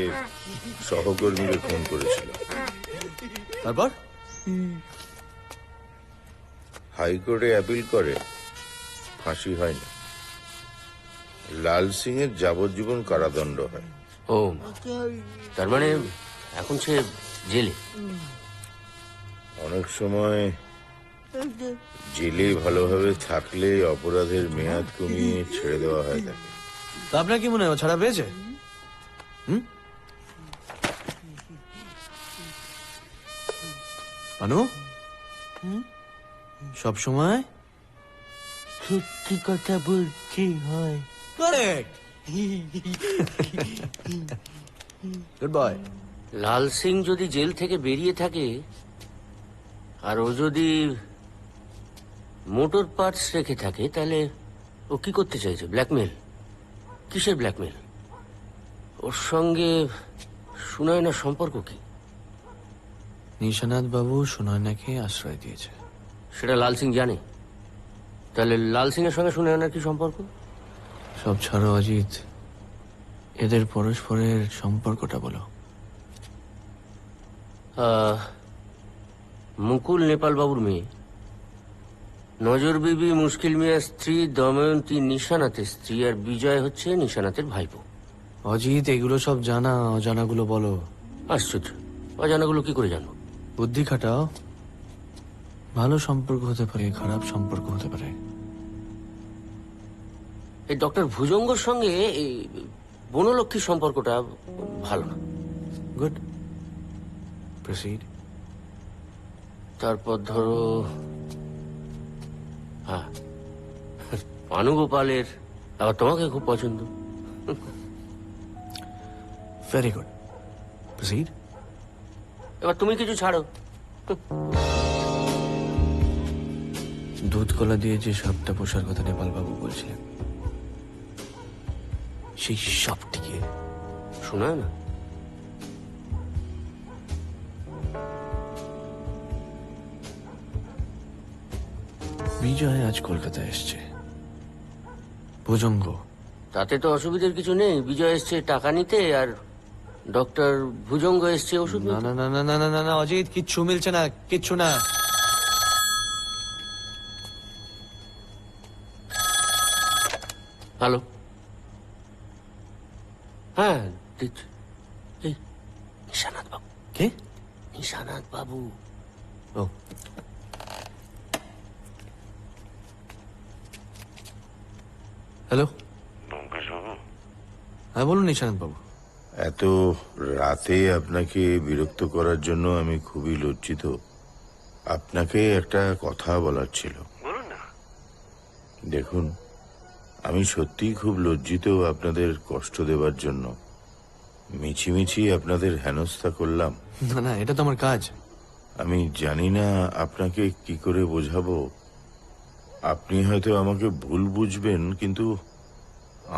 সহকর্মীকে খুন করেছিল। তারপর হাইকোর্টে অ্যাপিল করে, ফাঁসি হয়নি। লাল সিং এর যাবজ্জীবন কারাদণ্ড হয়। ও, তার মানে এখন সে জেলে। অনেক সময় জেলে ভালোভাবে থাকলে অপরাধের মেয়াদ কমিয়ে ছেড়ে দেওয়া হয় তাকে। তা আপনার কি মনে হয় ও ছাড়া পেয়েছে? আনু সব সময় সত্যি কথা বলছি হয়। Correct. Good boy. Lal Singh যদি জেল থেকে বেরিয়ে থাকে আর ও যদি মোটর পার্টস রেখে থাকে, তাহলে ও কি করতে চাইছে? ব্ল্যাকমেল? কিসের ব্ল্যাকমেল? ওর সঙ্গে সুনয়নার সম্পর্ক কি? নিশানাথ বাবু সুনয়নাকে আশ্রয় দিয়েছে। সেটা লাল সিং জানে। তাহলে লাল সিং এর সঙ্গে সুনয়নার কি সম্পর্ক? সব ছাড়ো অজিত, এদের পরস্পরের সম্পর্কটা বলো। মুকুল নেপাল বাবুর মেয়ে, নজর বিবি মুশকিল মিয়ার স্ত্রী, দময়ন্তী নিশানাথের স্ত্রী, আর বিজয় হচ্ছে নিশানাথের ভাইপো। অজিত এগুলো সব জানা, অজানাগুলো বলো। আশ্চর্য, অজানাগুলো কি করে জানবো? বুদ্ধি খাটাও। ভালো সম্পর্ক হতে পারে, খারাপ সম্পর্ক হতে পারে। এই ডক্টর ভুজঙ্গর সঙ্গে এই বনলক্ষ্মীর সম্পর্কটা ভালো না। Good, proceed. তারপর ধরো হ্যাঁ, পানুগোপালের আবার তোমাকে খুব পছন্দ। Very good, proceed. এবার তুমি কিছু ছাড়ো। দুধ কলা দিয়ে যে সাপটা পোষার কথা নেপাল বাবু বলছিলেন, সেই সাপটিকে শোনা না? বিজয় আজ কলকাতায় এসছে। ভুজঙ্গ। তাতে তো অসুবিধার কিছু নেই। বিজয় এসছে টাকা নিতে, আর ডক্টর ভুজঙ্গ এসছে ওষুধ না নিতে। না না না না না না অজিত, কিচ্ছু মিলছে না, কিচ্ছু না। হ্যালো, হ্যাঁ দিচ্ছি। এই নিশানাথ বাবু। কে? নিশানাথ বাবু। ও, হ্যালো। হ্যাঁ বলুন নিশানাথ বাবু। এত রাতে আপনাকে বিরক্ত করার জন্য আমি খুবই লজ্জিত। আপনাকে একটা কথা বলার ছিল। বলুন না। দেখুন, আমি সত্যিই খুব লজ্জিত আপনাদের কষ্ট দেবার জন্য। মিছিমিছি আপনাদের হেনস্থা করলাম। না না, এটা তো আমার কাজ। আমি জানি না আপনাকে কি করে বোঝাবো। আপনি হয়তো আমাকে ভুল বুঝবেন, কিন্তু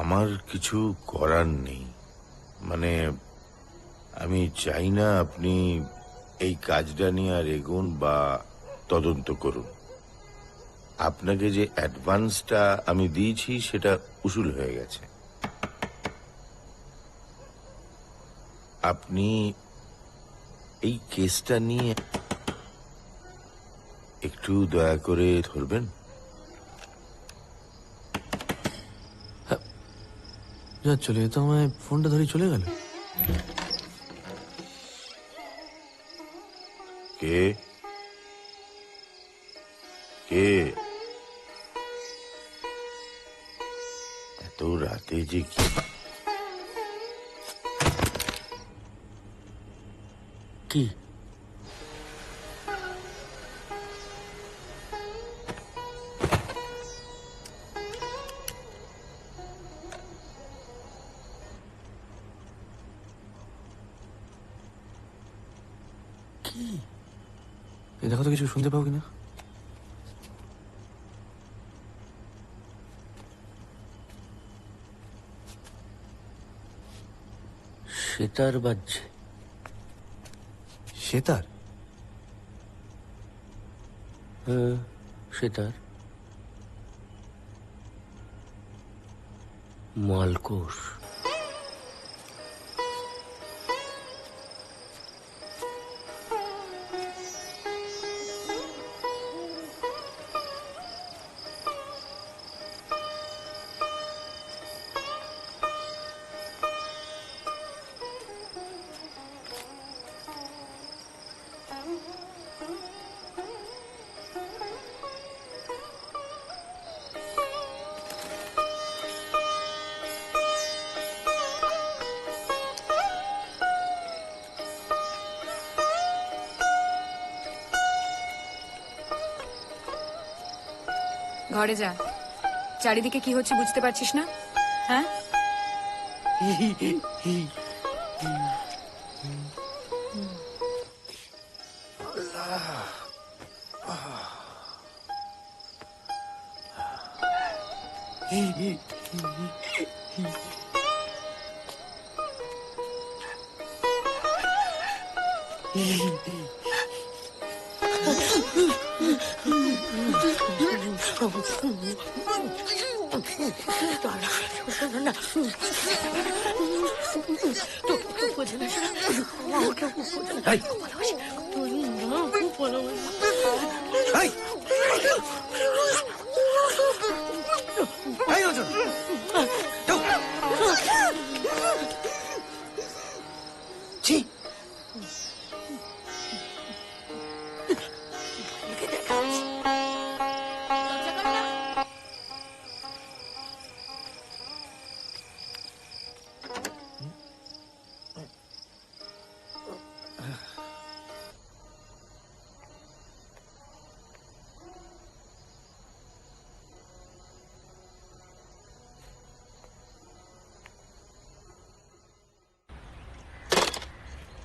আমার কিছু করার নেই। মানে আমি চাই না আপনি এই কাজটা নিয়ে আর এগোন বা তদন্ত করুন। আপনাকে যে অ্যাডভান্সটা আমি দিয়েছি সেটা উসুল হয়ে গেছে। আপনি এই কেসটা নিয়ে একটু দয়া করে ধরবেন। যা চলে তো আমায় ফোনটা ধরে চলে গেল। কে কে এত রাতে যে কি? কি? এই দেখো তো কিছু শুনতে পাও কিনা। সেতার বাজছে। সেতার? হ্যাঁ, সেতার। মালকোষ। ঘরে যা। চারিদিকে কি হচ্ছে বুঝতে পারছিস না? হ্যাঁ,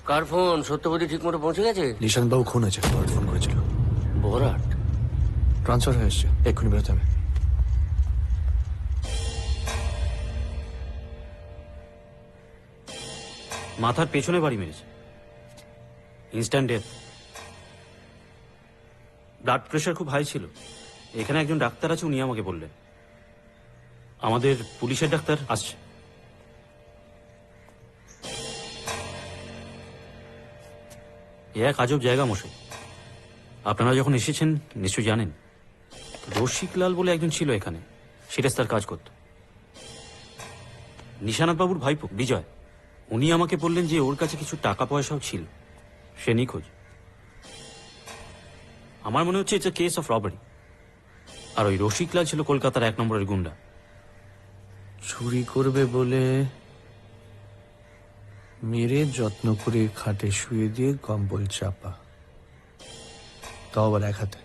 কার ফোন? সত্যবতী ঠিক মতো পৌঁছে গেছে? নিশান্তবাবু খুন হয়েছে, বরাট ফোন করেছিল। বরাট ট্রান্সফার হয়ে এসছে, এক্ষুনি বেরোতে হবে। মাথার পেছনে বাড়ি মেরেছে, ইনস্ট্যান্ট ডেথ। ব্লাড প্রেশার খুব হাই ছিল। এখানে একজন ডাক্তার আছে, উনি আমাকে বললেন। আমাদের পুলিশের ডাক্তার আসছে। এ এক আজব জায়গা মশাই। আপনারা যখন এসেছেন নিশ্চয়ই জানেন, রসিকলাল বলে একজন ছিল এখানে, সেটা তার কাজ করত। নিশানাথ বাবুর ভাইপো বিজয়, উনি আমাকে বললেন যে ওর কাছে কিছু টাকা পয়সাও ছিল, সে নিখোঁজ। আমার মনে হচ্ছে it's a case of robbery. আর ওই রসিকলাল ছিল কলকাতার 1 নম্বরের গুন্ডা। চুরি করবে বলে মেরে যত্ন করে খাটে শুয়ে দিয়ে কম্বল চাপা, তাও আবার এক হাতে।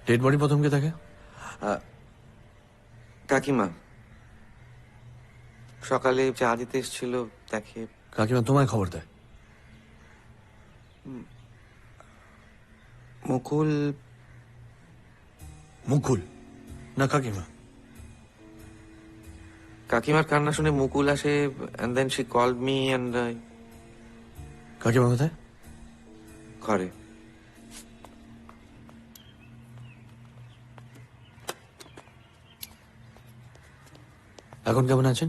ডেড বডি প্রথম কে থাকে? কাকিমা সকালে চা দিতে এসেছিল, দেখে। কাকিমা তোমায় খবর দেয়? মুকুল। মুকুল না কাকিমা? কাকিমার কান্না শুনে মুকুল আসে, and then she called me and কাকিমা কোথায়? ঘরে। এখন কেমন আছেন?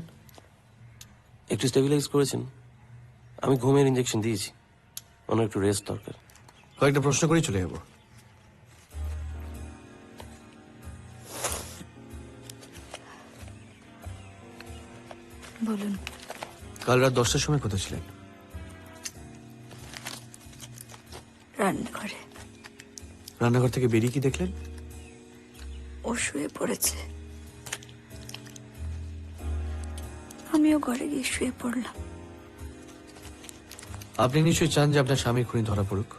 একটু স্টেবিলাইজ করেছেন। আমি ঘুমের ইঞ্জেকশন দিয়েছি, ওনার একটু রেস্ট দরকার। কয়েকটা প্রশ্ন করেই চলে যাবো। বলুন। কাল রাত 10টার সময় কোথায় ছিলেন? রান্নাঘরে। রান্নাঘর থেকে বেরিয়ে কি দেখলেন? ও শুয়ে পড়েছে, আমিও ঘরে গিয়ে শুয়ে পড়লাম। আপনি নিশ্চয়ই চান যে আপনার স্বামী খুনি ধরা পড়ুক।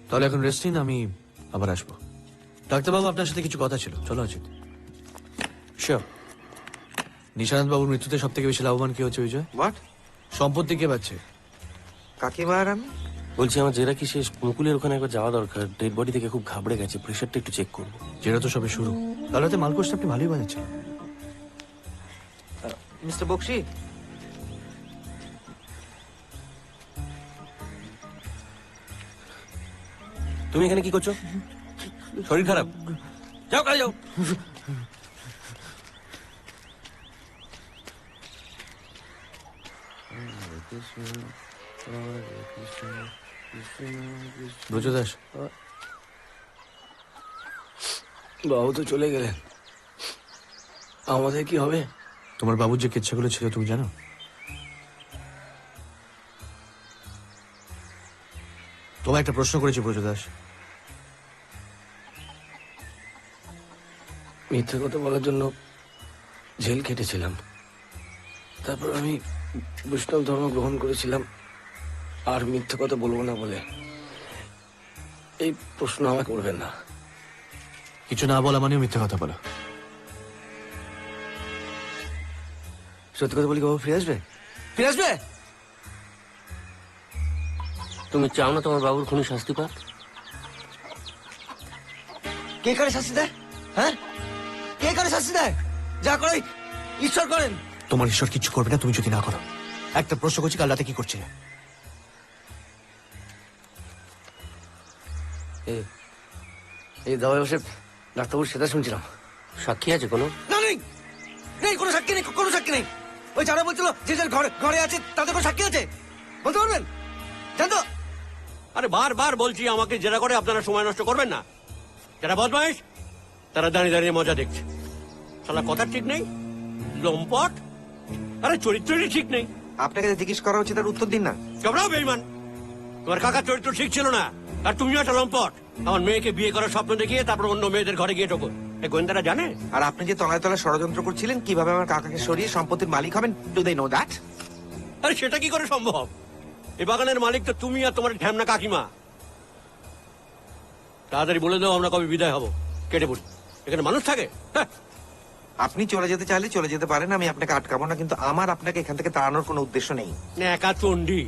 তাহলে এখন রেস্ট নিন, আমি আবার আসবো। ডাক্তারবাবু আপনার সাথে কিছু কথা ছিল, চলো অজিত। শিওর। নিশানাথ বাবুর মৃত্যুতে সব থেকে বেশি লাভবান কি হচ্ছে বিজয়? হোয়াট? সম্পত্তি কে পাচ্ছে? কাকিমা আর আমি। বলছি আমার জেরা কি শেষ? মুকুলের ওখানে একবার যাওয়া দরকার। ডেড বডি থেকে খুব ঘাবড়ে গেছে, প্রেশারটা একটু চেক করবো। যেটা তো সবে শুরু। কাল রাতে মালকোষটা আপনি ভালোই বাজাচ্ছেন। মিস্টার বক্সি, তুমি এখানে কি করছো? শরীর খারাপ? যাও কাজে যাও। ব্রজদাস, বাবু তো চলে গেলেন, আমাদের কি হবে? তোমার বাবুর যে কেচ্ছাগুলো ছিল তুমি জানো? তোমায় একটা প্রশ্ন করেছি ব্রজদাস। মিথ্যে কথা বলার জন্য জেল কেটেছিলাম, তারপর আমি বৈষ্ণব ধর্ম গ্রহণ করেছিলাম, আর মিথ্যে কথা বলবো না বলে এই প্রশ্ন আমাকে করবেন না। কিছু না বলা মানেও মিথ্যে কথা বলো। সত্যি কথা বলি, বাবু ফিরে আসবে, ফিরে আসবে। তুমি চাও না তোমার বাবুর খুনি শাস্তি পাক? কে করে শাস্তি দেয়? হ্যাঁ, কে করে শাস্তি দেয়? যা করে ঈশ্বর করেন। তোমার ঈশ্বর কিছু করবে না তুমি যদি না করো। একটা প্রশ্ন করছি, কাল রাতে কি করছিলে? এই দাওয়ায় বসে ডাক্তারবাবুর সেটা শুনছিলাম। সাক্ষী আছে কোনো? না, নেই, নেই, কোনো সাক্ষী নেই, কোনো সাক্ষী নেই। ওই যারা বলছিল যে যার ঘরে ঘরে আছে তাদের কোনো সাক্ষী আছে বলতে পারবেন? জানতো? আরে বারবার বলছি আমাকে জেরা করে আপনারা সময় নষ্ট করবেন না। যারা বদমাইশ তারা দাঁড়িয়ে দাঁড়িয়ে মজা দেখছে। শালা কথা ঠিক নেই, লম্পট, আরে চরিত্রই ঠিক নেই। আপনাকে জিজ্ঞেস করা উচিত, তার উত্তর দিন না। ঘবরাও বেইমান, তোমার কাকার চরিত্র ঠিক ছিল না, আর তুমিও একটা লম্পট। আমার মেয়েকে বিয়ে করার স্বপ্ন দেখিয়ে তারপর অন্য মেয়েদের ঘরে গিয়ে ঢোকো। এই গোয়েন্দারা জানে? আর আপনি যে তলায় তলায় ষড়যন্ত্র করছিলেন কিভাবে আমার কাকাকে সরিয়ে সম্পত্তির মালিক হবেন, ডু দে নো দ্যাট? আরে সেটা কি করে সম্ভব? এই বাগানের মালিক তো তুমি আর তোমার ঢ্যামনা কাকিমা। তাড়াতাড়ি বলে দাও আমরা কবে বিদায় হব, কেটে পড়ি। এখানে মানুষ থাকে? হ্যাঁ। আপনি চলে যেতে চাইলে চলে যেতে পারেন, আমি আপনাকে আটকাবো না, কিন্তু আমার আপনাকে এখান থেকে তাড়ানোর কোনো উদ্দেশ্য নেই। একা চন্ডি,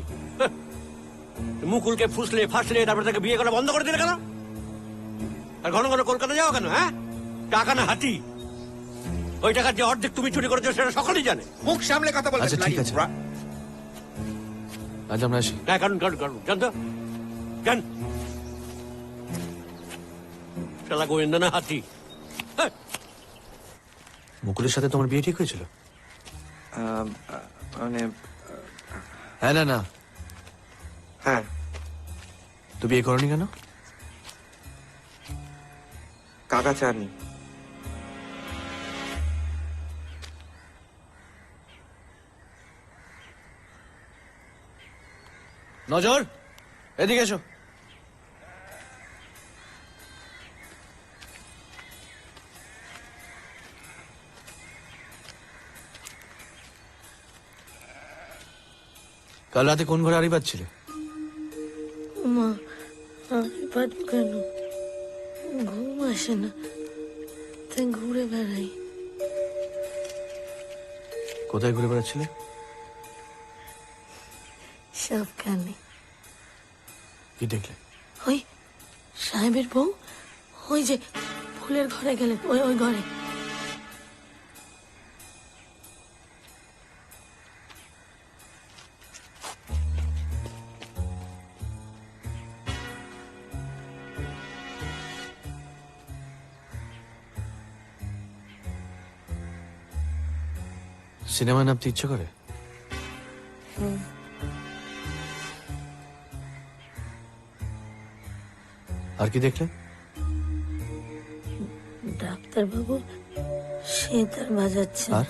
মুকুলকে ফুসলে ফাসলে তারপর তাকে বিয়ে করা বন্ধ করে দিলে কেন? আর ঘন ঘন কলকাতা যাও কেন? হ্যাঁ, টাকা না হাতি? ওই টাকার যে অর্ধেক তুমি চুরি করেছো সেটা সকলেই জানে। মুখ সামলে কথা বলবেন। আচ্ছা ঠিক আছে, আজ আমরা আসি। হ্যাঁ, কারণ কারণ কারণ জান তো, জান শালা গোয়েন্দা না হাতি। হ্যাঁ। মুকুলের সাথে তোমার বিয়ে ঠিক হয়েছিল? মানে হ্যাঁ না না, হ্যাঁ। তো বিয়ে করনি কেন? কাকা চাননি। নজর, এদিকে এসো। কাল রাতে কোন ঘরে আড়ি পাচ্ছিলে? মা, আমি পারবো কেন? ঘুম আসে না, তাই ঘুরে বেড়াই। কোথায় ঘুরে বেড়াচ্ছিলে? সাবধানে। কি দেখলে? ওই সাহেবের বউ, ওই যে ফুলের ঘরে গেলেন, ওই ওই ঘরে। সিনেমা নামতে ইচ্ছে করে? আর কি দেখলে? ডাক্তারবাবু সেতার বাজাচ্ছে। আর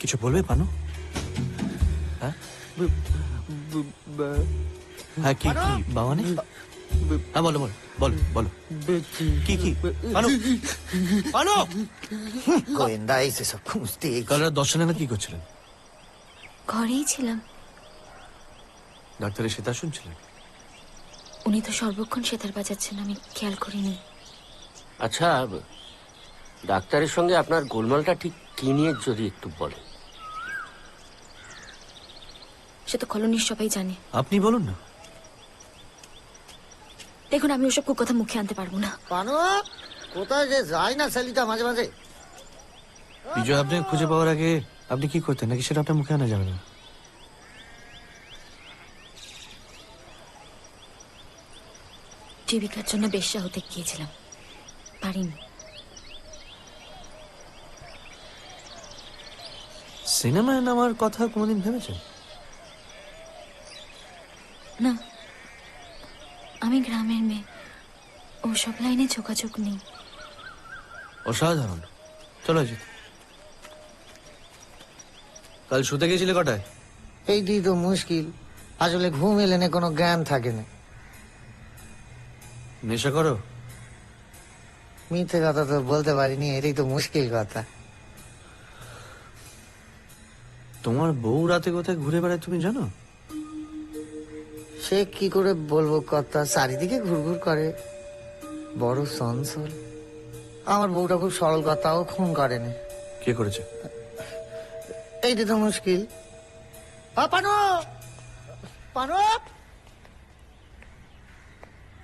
কিছু বলবে পানু? হ্যাঁ হ্যাঁ, কি কি বাবা নেই? হ্যাঁ বলো বলো বলো বলো, কি কি পানু? পানু, গোয়েন্দা এসে সব খুঁজতে। কাল রাত 10টা নাগাদ কি করছিলেন? ঘরেই ছিলাম। ডাক্তারের সেতা শুনছিলেন? উনি তো সর্বক্ষণ সেতার বাজাচ্ছেন, আমি খেয়াল করিনি। আচ্ছা, ডাক্তারের সঙ্গে আপনার গোলমালটা ঠিক কি নিয়ে যদি একটু বলেন। সে তো কলোনির সবাই জানে। আপনি বলুন না। দেখুন, আমি ওসব কথা মুখে আনতে পারবো না। পানু, কোথায় যে যায় না ছেলেটা মাঝে মাঝে। বিজয় আপনাকে খুঁজে পাওয়ার আগে আপনি কি করতেন, নাকি সেটা আপনার মুখে আনা যাবে না? জীবিকার জন্য বেশ্যা হতে গিয়েছিলাম, পারিনি। সিনেমায় নামার কথা কোনোদিন ভেবেছেন? না, আমি গ্রামের মেয়ে, ওসব লাইনে যোগাযোগ নেই। অসাধারণ। চলো অজিত। কাল শুতে গেছিলে কটায়? এইটাই তো মুশকিল, আসলে ঘুম এলে না কোনো জ্ঞান থাকে না। নেশা করো? মিথ্যে কথা তো বলতে পারিনি, এটাই তো মুশকিল কথা। তোমার বউ রাতে কোথায় ঘুরে বেড়ায় তুমি জানো? সে কি করে বলবো কথা, চারিদিকে ঘুরঘুর করে, বড় চঞ্চল। আমার বউটা খুব সরল কথা, ও খুন করে না। কে করেছে? এইটা তো মুশকিল। পানো পানো,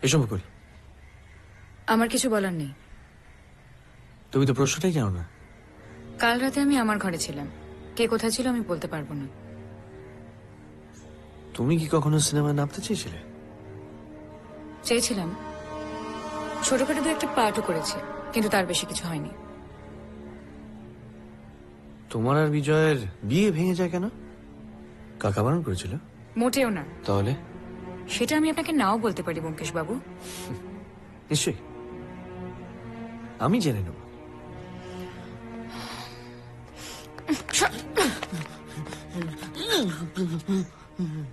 এসব মুকুল, আমার কিছু বলার নেই। তুমি তো প্রশ্নটাই জানো না। কাল রাতে আমি আমার ঘরে ছিলাম, কে কোথায় ছিল আমি বলতে পারবো না। তুমি কি কখনো সিনেমায় নামতে চেয়েছিলে? চেয়েছিলাম, ছোটখাটো দু একটা পার্টও করেছি, কিন্তু তার বেশি কিছু হয়নি। তোমার আর বিজয়ের বিয়ে ভেঙে যায় কেন? কাকা বারণ করেছিল? মোটেও না। তাহলে? সেটা আমি আপনাকে নাও বলতে পারি ব্যোমকেশ বাবু। নিশ্চয়ই, আমি জেনে নেব।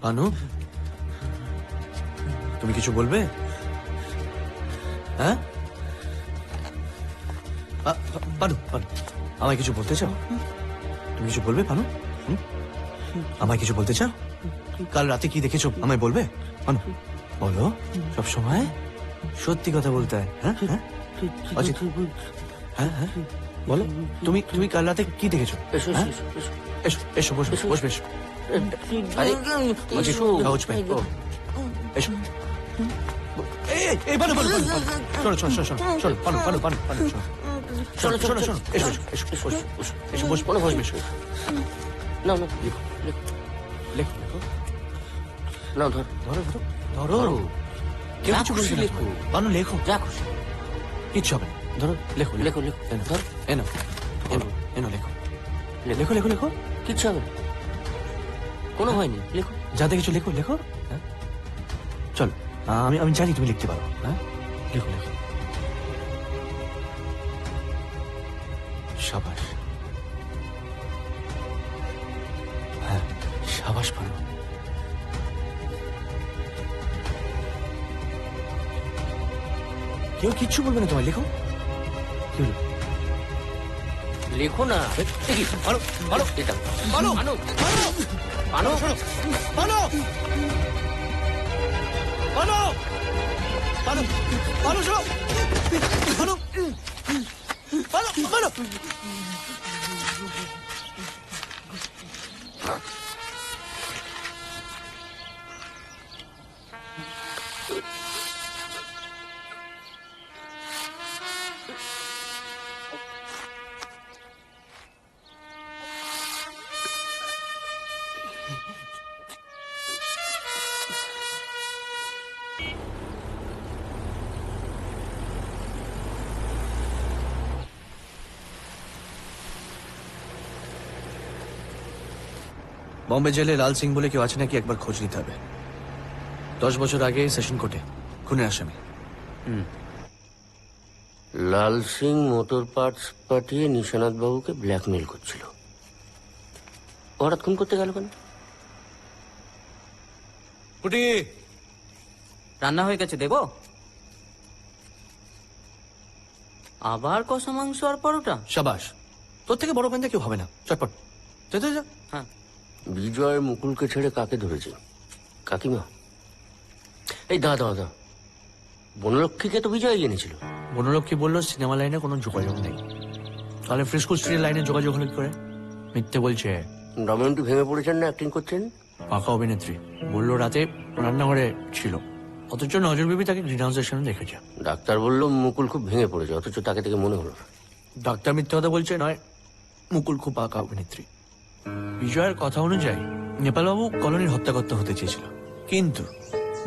আনু, তুমি কিছু বলবে? হ্যাঁ পানু, পানু, আমায় কিছু বলতে চাও? তুমি কিছু বলবে পানু? আমায় কিছু বলতে চাও? কাল রাতে কি দেখেছো আমায় বলবে? পানু বলো, সব সময় সত্যি কথা বলতে হয়। হ্যাঁ হ্যাঁ অজিত, হ্যাঁ হ্যাঁ বলো, তুমি তুমি কাল রাতে কি দেখেছো? হ্যাঁ? এসো এসো বসো বসবে এসো। আরে অজিত, কাগজ পেন, এসো। এই পানু পানু পানু, শোনো শোনো শোনো শোনো, পানু পানু পানু পানু, শোনো শোনো শোনো, এসো এসো এসো এসো এসো বসো বসবে এসো। না না, লেখো লেখো লেখো লেখো। না ধর ধরো ধরো ধরো, কেউ কিছু বলছে না। লেখো পানু লেখো, যা খুশি, কিচ্ছু হবে না। ধরো লেখো লেখো লেখো ধর, এনো এনো এনো লেখো লেখো লেখো লেখো। কিচ্ছু হবে না, কোনো হয়নি, লেখো যা দেখেছো লেখো লেখো। হ্যাঁ চলো, আমি আমি জানি তুমি লিখতে পারো। হ্যাঁ লেখো লেখো। সাবাস, হ্যাঁ সাবাস পারো। কেউ কিচ্ছু বলবে না তোমায়, লেখো। কি হলো? লেখো না। ভালো ভালো, এটা ভালো আনো আনো ভালো ভালো ভালো ভালো শোনো, ভালো ভালো ভালো। বম্বে জেলে লাল সিং বলে কেউ আছে নাকি একবার খোঁজ নিতে হবে। 10 বছর আগে সেশন কোর্টে খুনের আসামি। লাল সিং মোটর পার্টস পাঠিয়ে নিশানাথ বাবুকে ব্ল্যাকমেল করছিল। হঠাৎ খুন করতে গেল কেন? পুটি, রান্না হয়ে গেছে, দেবো? আবার কষা মাংস আর পরোটা? সাবাস, তোর থেকে বড় পেন্দা কেউ হবে না। চটপট যা যা। হ্যাঁ। বিজয় মুকুলকে ছেড়ে কাকে ধরেছে? কাকিমা? এই দা দা দা, বনলক্ষ্মীকে তো বিজয় এনেছিল। বনলক্ষ্মী বললো সিনেমা লাইনে কোনো যোগাযোগ নেই। তাহলে ফ্রিস্কুল স্ট্রিটের লাইনে যোগাযোগ হলো কি করে? মিথ্যে বলছে। দময়ন্তী ভেঙে পড়েছেন না অ্যাক্টিং করছেন? পাকা অভিনেত্রী বললো রাতে রান্নাঘরে ছিল, অথচ নজর বিবি তাকে গ্রিন হাউসের সামনে দেখেছে। ডাক্তার বলল মুকুল খুব ভেঙে পড়েছে, অথচ তাকে থেকে মনে হলো না। ডাক্তার মিথ্যে কথা বলছে নয়, মুকুল খুব পাকা অভিনেত্রী। বিজয়ের কথা অনুযায়ী নেপালবাবু কলোনির হত্যাকর্তা হতে চেয়েছিল, কিন্তু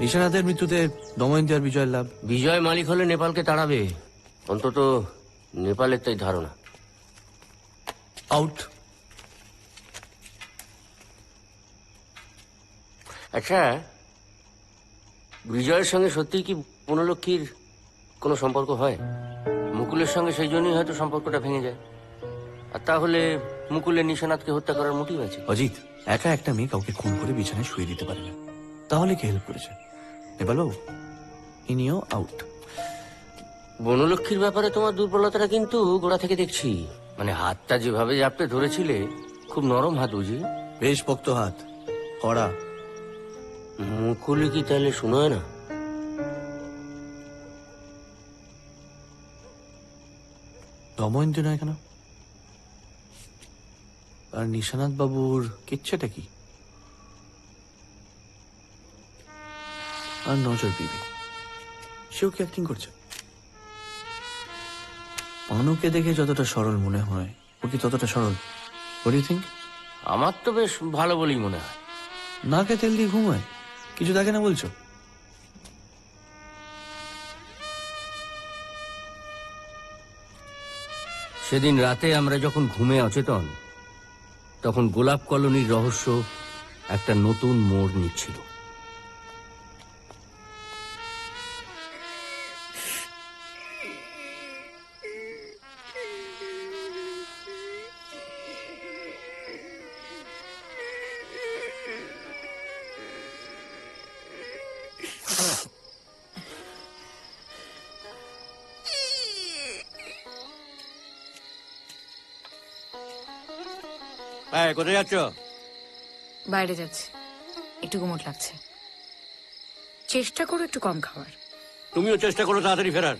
নিশানাথের মৃত্যুতে দময়ন্তী আর বিজয়ের লাভ। বিজয় মালিক হলে নেপালকে তাড়াবে, অন্তত নেপালের তাই ধারণা। আউট। আচ্ছা, বিজয়ের সঙ্গে সত্যিই কি বনলক্ষ্মীর কোনো সম্পর্ক হয়? মুকুলের সঙ্গে সেই জন্যই হয়তো সম্পর্কটা ভেঙে যায়। আর তাহলে মুকুলের নিশানাথকে হত্যা করার মোটিভ আছে। অজিত, একা একটা মেয়ে কাউকে খুন করে বিছানায় শুয়ে দিতে পারে না, তাহলে কে হেল্প করেছে? নেপালবাবু, ইনিও আউট। বনলক্ষ্মীর ব্যাপারে তোমার দুর্বলতাটা কিন্তু গোড়া থেকে দেখছি। মানে হাতটা যেভাবে জাপটে ধরেছিলে, খুব নরম হাত বুঝি? বেশ পক্ত হাত, কড়া। মুকুলি কি তাহলে শোনায় না? দময়ন্তী নয় কেন? আর নিশানাথ বাবুর কিচ্ছেটা কি? আর নজর বিবি, সেও কি অ্যাক্টিং করছে? অনুকে দেখে যতটা সরল মনে হয়, ও কি ততটা সরল? What do you think? আমার তো বেশ ভালো বলেই মনে হয়। নাকে তেল দিয়ে ঘুমায়, কিছু দেখে না বলছো? সেদিন রাতে আমরা যখন ঘুমে অচেতন, তখন গোলাপ কলোনির রহস্য একটা নতুন মোড় নিচ্ছিল। কোথায় যাচ্ছ? বাইরে যাচ্ছি, একটু গুমোট লাগছে। চেষ্টা করো একটু কম খাওয়ার। তুমিও চেষ্টা করো তাড়াতাড়ি ফেরার।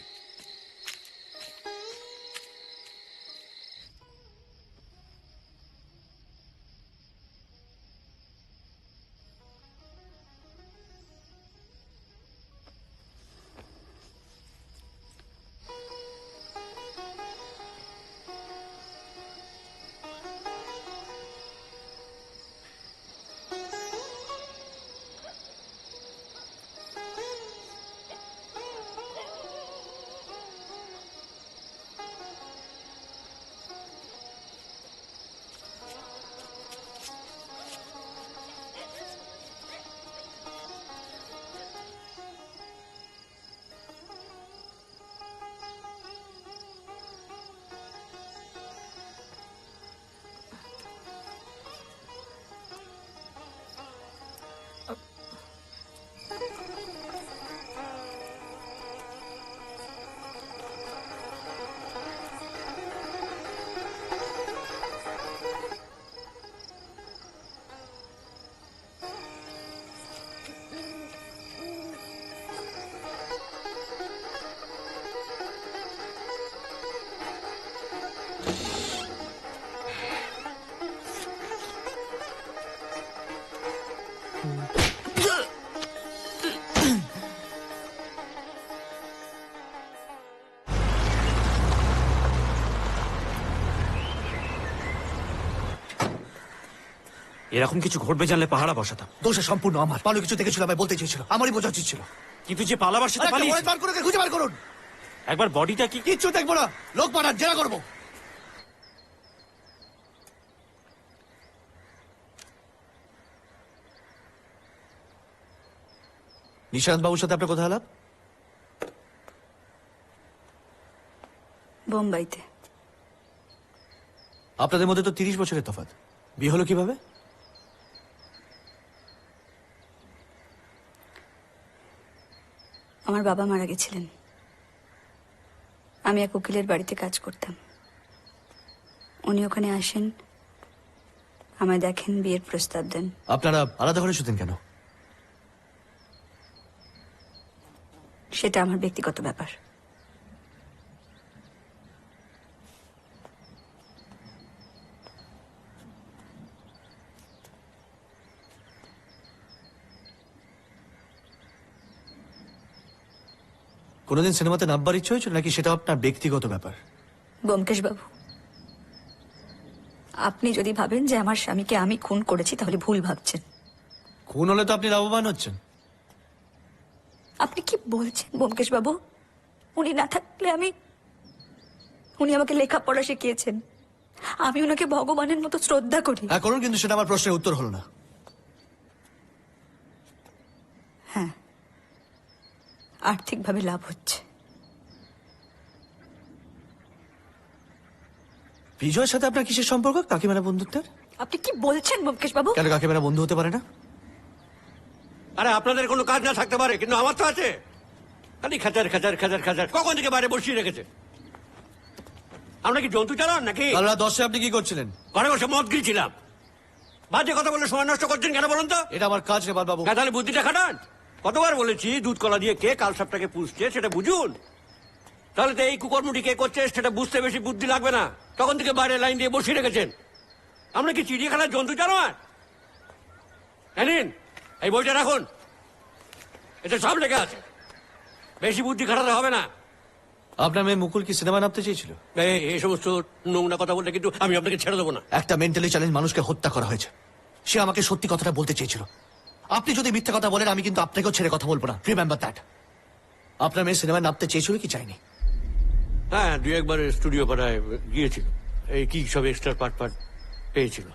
এরকম কিছু ঘটবে জানলে পাহারা বসাতাম। দোষে সম্পূর্ণ আমার। পালু কিছু দেখেছিল, আমায় বলতে চেয়েছিল, আমারই বোঝা উচিত ছিল। কিন্তু যে পালাবার সাথে পালিয়েছে, বার করে খুঁজে বার করুন। একবার বডিটা কি? কিচ্ছু দেখবো না, লোক পাঠান, জেরা করবো। নিশান্ত বাবুর সাথে আপনার কথা আলাপ? বোম্বাইতে। আপনাদের মধ্যে তো 30 বছরের তফাৎ, বিয়ে হলো কিভাবে? আমার বাবা মারা গেছিলেন, আমি এক উকিলের বাড়িতে কাজ করতাম। উনি ওখানে আসেন, আমায় দেখেন, বিয়ের প্রস্তাব দেন। আপনারা আলাদা ঘরে শুতেন কেন? সেটা আমার ব্যক্তিগত ব্যাপার। কোনোদিন সিনেমাতে নামবার ইচ্ছে হয়েছিল নাকি সেটা আপনার ব্যক্তিগত ব্যাপার? ব্যোমকেশ বাবু, আপনি যদি ভাবেন যে আমার স্বামীকে আমি খুন করেছি তাহলে ভুল ভাবছেন। খুন হলে তো আপনি লাভবান হচ্ছেন। আপনি কি বলছেন ব্যোমকেশ বাবু? উনি না থাকলে উনি আমাকে লেখাপড়া শিখিয়েছেন, আমি ওনাকে ভগবানের মতো শ্রদ্ধা করি। হ্যাঁ করুন, কিন্তু সেটা আমার প্রশ্নের উত্তর হলো না। আর্থিকভাবে লাভ হচ্ছে। বিজয়ের সাথে আপনার কিসের সম্পর্ক? কাকিমারা বন্ধুত্বের? আপনি কি বলছেন ব্যোমকেশ বাবু? কেন কাকিমারা বন্ধু হতে পারে না? আরে আপনাদের কোনো কাজ না থাকতে পারে, কিন্তু আমার তো আছে। খালি খাচার খাচার খাচার খাচার, কখন থেকে বাইরে বসিয়ে রেখেছে। আমরা কি জন্তু চালান নাকি? কাল রাত 10টায় আপনি কি করছিলেন? ঘরে বসে মদ গিয়েছিলাম। বাজে কথা বলে সময় নষ্ট করছেন কেন বলুন তো? এটা আমার কাজ নেবার বাবু। তাহলে বুদ্ধিটা খাটান। কতবার বলেছি দুধ কলা দিয়ে কে কাল সাপটাকে পুষছে সেটা বুঝুন। তাহলে তো এই কুকর্মটি কে করছে সেটা বুঝতে বেশি বুদ্ধি লাগবে না। তখন থেকে বাইরে লাইন দিয়ে বসিয়ে রেখেছেন। আমরা কি চিড়িয়াখানার জন্তু জানোয়ার? জানেন, এই বইটা রাখুন, এটা সব লেখা আছে। বেশি বুদ্ধি খাটাতে হবে না। আপনার মেয়ে মুকুল কি সিনেমা নামতে চেয়েছিল? এই সমস্ত নোংরা কথা বললে কিন্তু আমি আপনাকে ছেড়ে দেবো না। একটা মেন্টালি চ্যালেঞ্জ মানুষকে হত্যা করা হয়েছে। সে আমাকে সত্যি কথাটা বলতে চেয়েছিল। আপনি যদি মিথ্যা কথা বলেন আমি কিন্তু আপনাকেও ছেড়ে কথা বলবো না। Remember that. আপনার মেয়ে সিনেমায় নামতে চেয়েছিল কি চাইনি? হ্যাঁ, দুই একবার স্টুডিও পাড়ায় গিয়েছিল। এই কি সব এক্সট্রা পার্ট পেয়েছিল।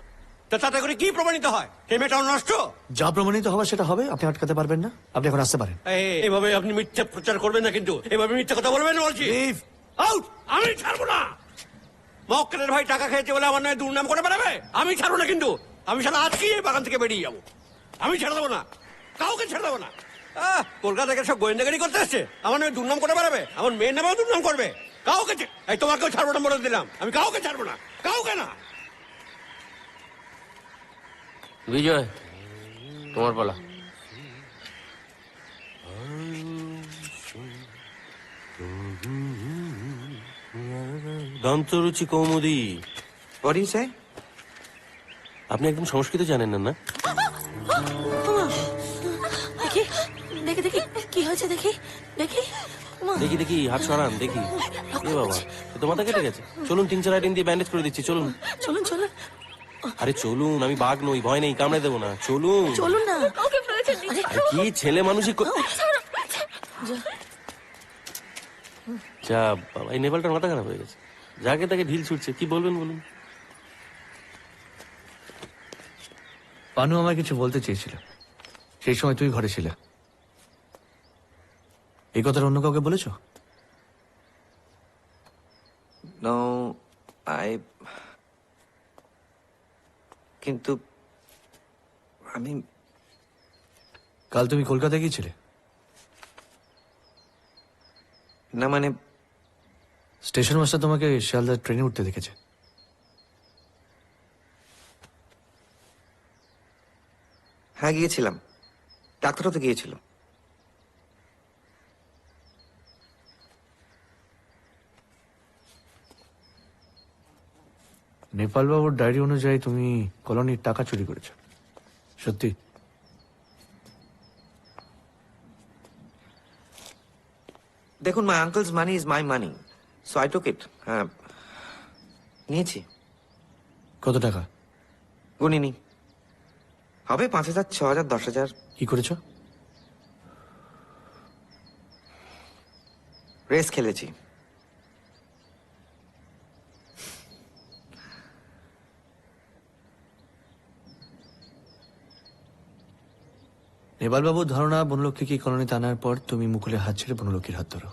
তা তাতে করে কি প্রমাণিত হয়? সেই মেয়েটা নষ্ট। যা প্রমাণিত হবে সেটা হবে, আপনি আটকাতে পারবেন না। আপনি এখন আসতে পারেন। এভাবে আপনি মিথ্যা প্রচার করবেন না, কিন্তু এভাবে মিথ্যা কথা বলবেন না বলছি। আউট! আমি ছাড়বো না। মক্কেলের ভাই টাকা খেয়েছে বলে আমার নয় দুর্নাম করে বেড়াবে। আমি ছাড়বো না, কিন্তু আমি শালা আজকেই এই বাগান থেকে বেরিয়ে যাবো। আমি ছেড়ে দেবো না, কাউকে ছেড়ে দেবো না। কলকাতা থেকে সব গোয়েন্দাগারি করতে আসছে, আমার নয় দুর্নাম করে বেড়াবে। আমার মেয়ের নামেও দুর্নাম করবে। কাউকে এই তোমাকেও ছাড়বো না বলে দিলাম। আমি কাউকে ছাড়বো না, কাউকে না। বিজয়, তোমার পালা। দন্তরুচি Kaumudi. What do you say? আপনি একদম সংস্কৃত জানেন না? দেখি দেখি দেখি কি হয়েছে, দেখি দেখি দেখি দেখি, হাত সরান দেখি। এ বাবা, এ তো মাথা কেটে গেছে। চলুন 3-4 আইটেম দিয়ে ব্যান্ডেজ করে দিচ্ছি, চলুন। চলুন চলুন আরে চলুন, আমি বাঘ নই, ভয় নেই, কামড়ে দেবো না, চলুন। চলুন না। আরে কি ছেলে মানুষই যা বাবা, এই নেপালটার মাথা খারাপ হয়ে গেছে। যাকে তাকে ঢিল ছুটছে, কি বলবেন বলুন। পানু আমায় কিছু বলতে চেয়েছিল, সেই সময় তুই ঘরে ছিলে। এই কথাটা অন্য কাউকে বলেছো? No, কিন্তু আমি কাল তুমি কলকাতায় গিয়েছিলে? না, মানে স্টেশন মাস্টার তোমাকে শিয়ালদার ট্রেনে উঠতে দেখেছে। হ্যাঁ গিয়েছিলাম, ডাক্তারও তো গিয়েছিল। নেপাল বাবুর ডায়েরি অনুযায়ী তুমি কলোনির টাকা চুরি করেছো, সত্যি? দেখুন, my uncle's money is my money, so I took it. হ্যাঁ, নিয়েছি। কত টাকা? গুনিনি, হবে 5,000, 6,000, 10,000। কি করেছো? রেস খেলেছি। নেপাল বাবুর ধারণা বনলক্ষ্মীকে কলোনিতে আনার পর তুমি মুকুলের হাত ছেড়ে বনলক্ষ্মীর হাত ধরো।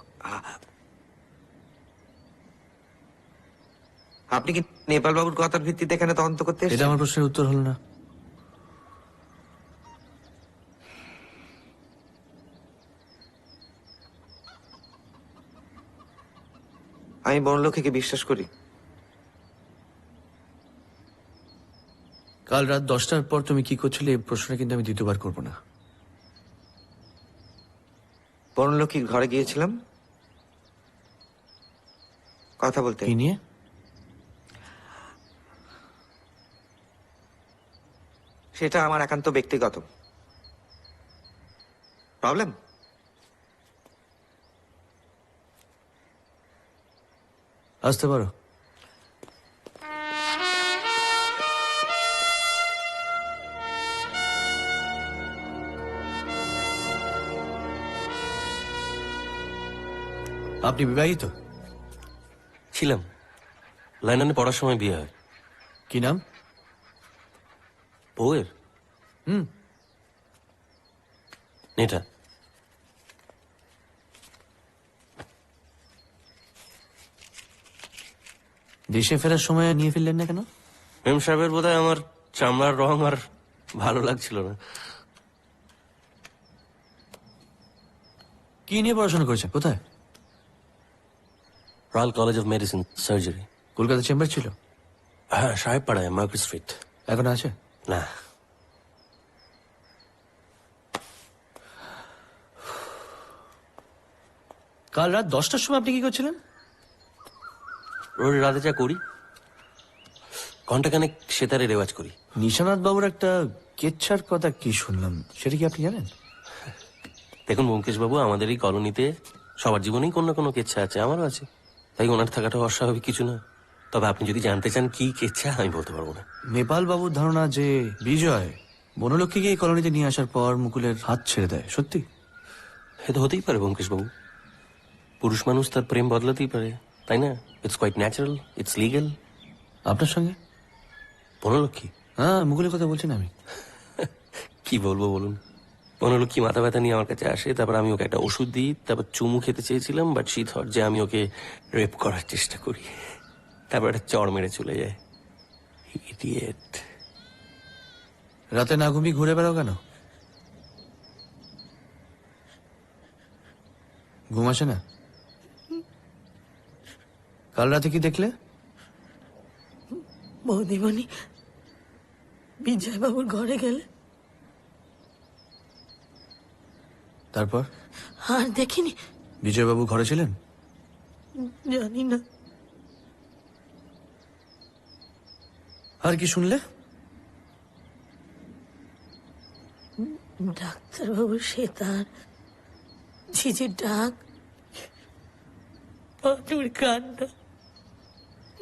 আপনি কি নেপাল বাবুর কথার ভিত্তিতে এখানে তদন্ত করতে এসেছেন? এটা আমার প্রশ্নের উত্তর হলো না। আমি বনলক্ষ্মীকে বিশ্বাস করি। কাল রাত 10টার পর তুমি কি করছিলে এই প্রশ্নটা কিন্তু আমি দ্বিতীয়বার করবো না। বনলক্ষ্মীর ঘরে গিয়েছিলাম কথা বলতে। কি নিয়ে? সেটা আমার একান্ত ব্যক্তিগত প্রবলেম। আসতে পারো। আপনি বিবাহিত? ছিলাম, লন্ডনে পড়ার সময় বিয়ে হয়। কি নাম? বউয়ের নেটা। দেশে ফেরার সময় নিয়ে ফিরলেন না কেন? মেম সাহেবের বোধহয় আমার চামড়ার রং আর ভালো লাগছিল না। কি নিয়ে পড়াশোনা করেছেন? কোথায়? Royal college of medicine surgery. Kolkata chamber ছিল? হ্যাঁ, সাহেব পাড়ায়, মার্কেট স্ট্রিট। এখন আছে? না। কাল রাত 10টার সময় আপনি কি করছিলেন? রোজ রাতে যা করি, ঘন্টাখানেক সেতারে রেওয়াজ করি। নিশানাথ বাবুর একটা কেচ্ছার কথা কি শুনলাম, সেটা কি আপনি জানেন? দেখুন ব্যোমকেশ বাবু, আমাদের এই কলোনিতে সবার জীবনেই কোনো না কোনো কেচ্ছা আছে, আমারও আছে, তাই ওনার থাকাটা অস্বাভাবিক কিছু না। তবে আপনি যদি জানতে চান কি কেচ্ছা, আমি বলতে পারবো না। নেপাল বাবুর ধারণা যে বিজয় বনলক্ষ্মীকে এই কলোনিতে নিয়ে আসার পর মুকুলের হাত ছেড়ে দেয়, সত্যি? এ তো হতেই পারে ব্যোমকেশ বাবু, পুরুষ মানুষ তার প্রেম বদলাতেই পারে, তাই না? It's quite natural, it's legal. আপনার সঙ্গে? বনলক্ষ্মী? হ্যাঁ, মুকুলের কথা বলছেন আমি। কি বলবো বলুন, বনলক্ষ্মী মাথা ব্যথা নিয়ে আমার কাছে আসে, তারপর আমি ওকে একটা ওষুধ দিই, তারপর চুমু খেতে চেয়েছিলাম, বাট শি থট যে আমি ওকে রেপ করার চেষ্টা করি, তারপর একটা চড় মেরে চলে যায়। ইডিয়েট। রাতে না ঘুমিয়ে ঘুরে বেড়াও কেন? ঘুম আসে না? কাল রাতে কি দেখলে? বৌদিমণি বিজয় বাবুর ঘরে গেলে, তারপর? আর দেখিনি। বিজয় বাবু ঘরে ছিলেন? জানি না। আর কি শুনলে? ডাক্তারবাবু সেতার, ঝিঝির ডাক, পানুর কান্না,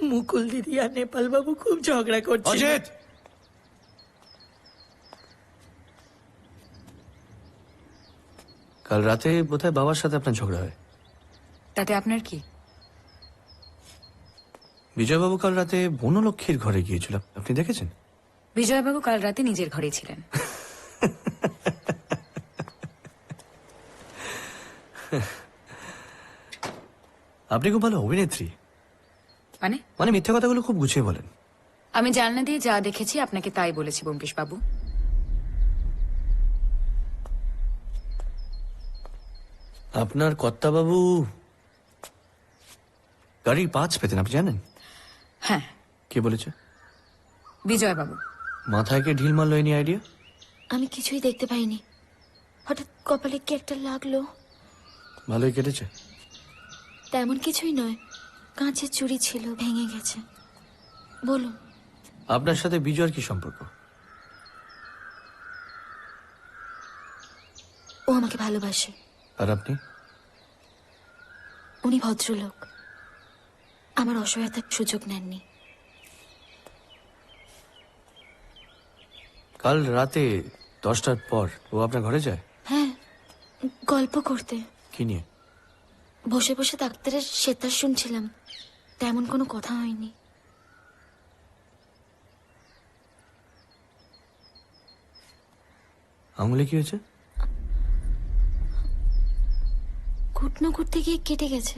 মুকুল দিদি আর নেপাল বাবু খুব ঝগড়া করছে। অজিত! কাল রাতে বোধহয় বাবার সাথে আপনার ঝগড়া হয়। তাতে আপনার কি? বিজয়বাবু কাল রাতে বনলক্ষ্মীর ঘরে গিয়েছিল, আপনি দেখেছেন? বিজয়বাবু কাল রাতে নিজের ঘরে ছিলেন। আপনি খুব ভালো অভিনেত্রী। মানে? মানে মিথ্যা কথাগুলো খুব গুছিয়ে বলেন। আমি জানলা দিয়ে যা দেখেছি আপনাকে তাই বলেছি ব্যোমকেশ বাবু। আপনার কর্তাবাবু গাড়ির পাঁচ পেতেন, আপনি জানেন? হ্যাঁ। কে বলেছে? বিজয়বাবু। মাথায় কে ঢিল মারলো এই নিয়ে আইডিয়া? আমি কিছুই দেখতে পাইনি, হঠাৎ কপালে কি একটা লাগলো। ভালোই কেটেছে? তেমন কিছুই নয়, কাঁচের চুড়ি ছিল, ভেঙে গেছে। বলুন। আপনার সাথে বিজয়ের কি সম্পর্ক? ও আমাকে ভালোবাসে। আর আপনি? উনি ভদ্রলোক, আমার অসহায়তার সুযোগ নেননি। কাল রাতে 10টার পর ও আপনার ঘরে যায়? হ্যাঁ, গল্প করতে। কি নিয়ে? বসে বসে ডাক্তারের সেতার শুনছিলাম, তেমন কোনো কথা হয়নি। আঙুলে কি হয়েছে? ঘুটনো ঘুরতে গিয়ে কেটে গেছে।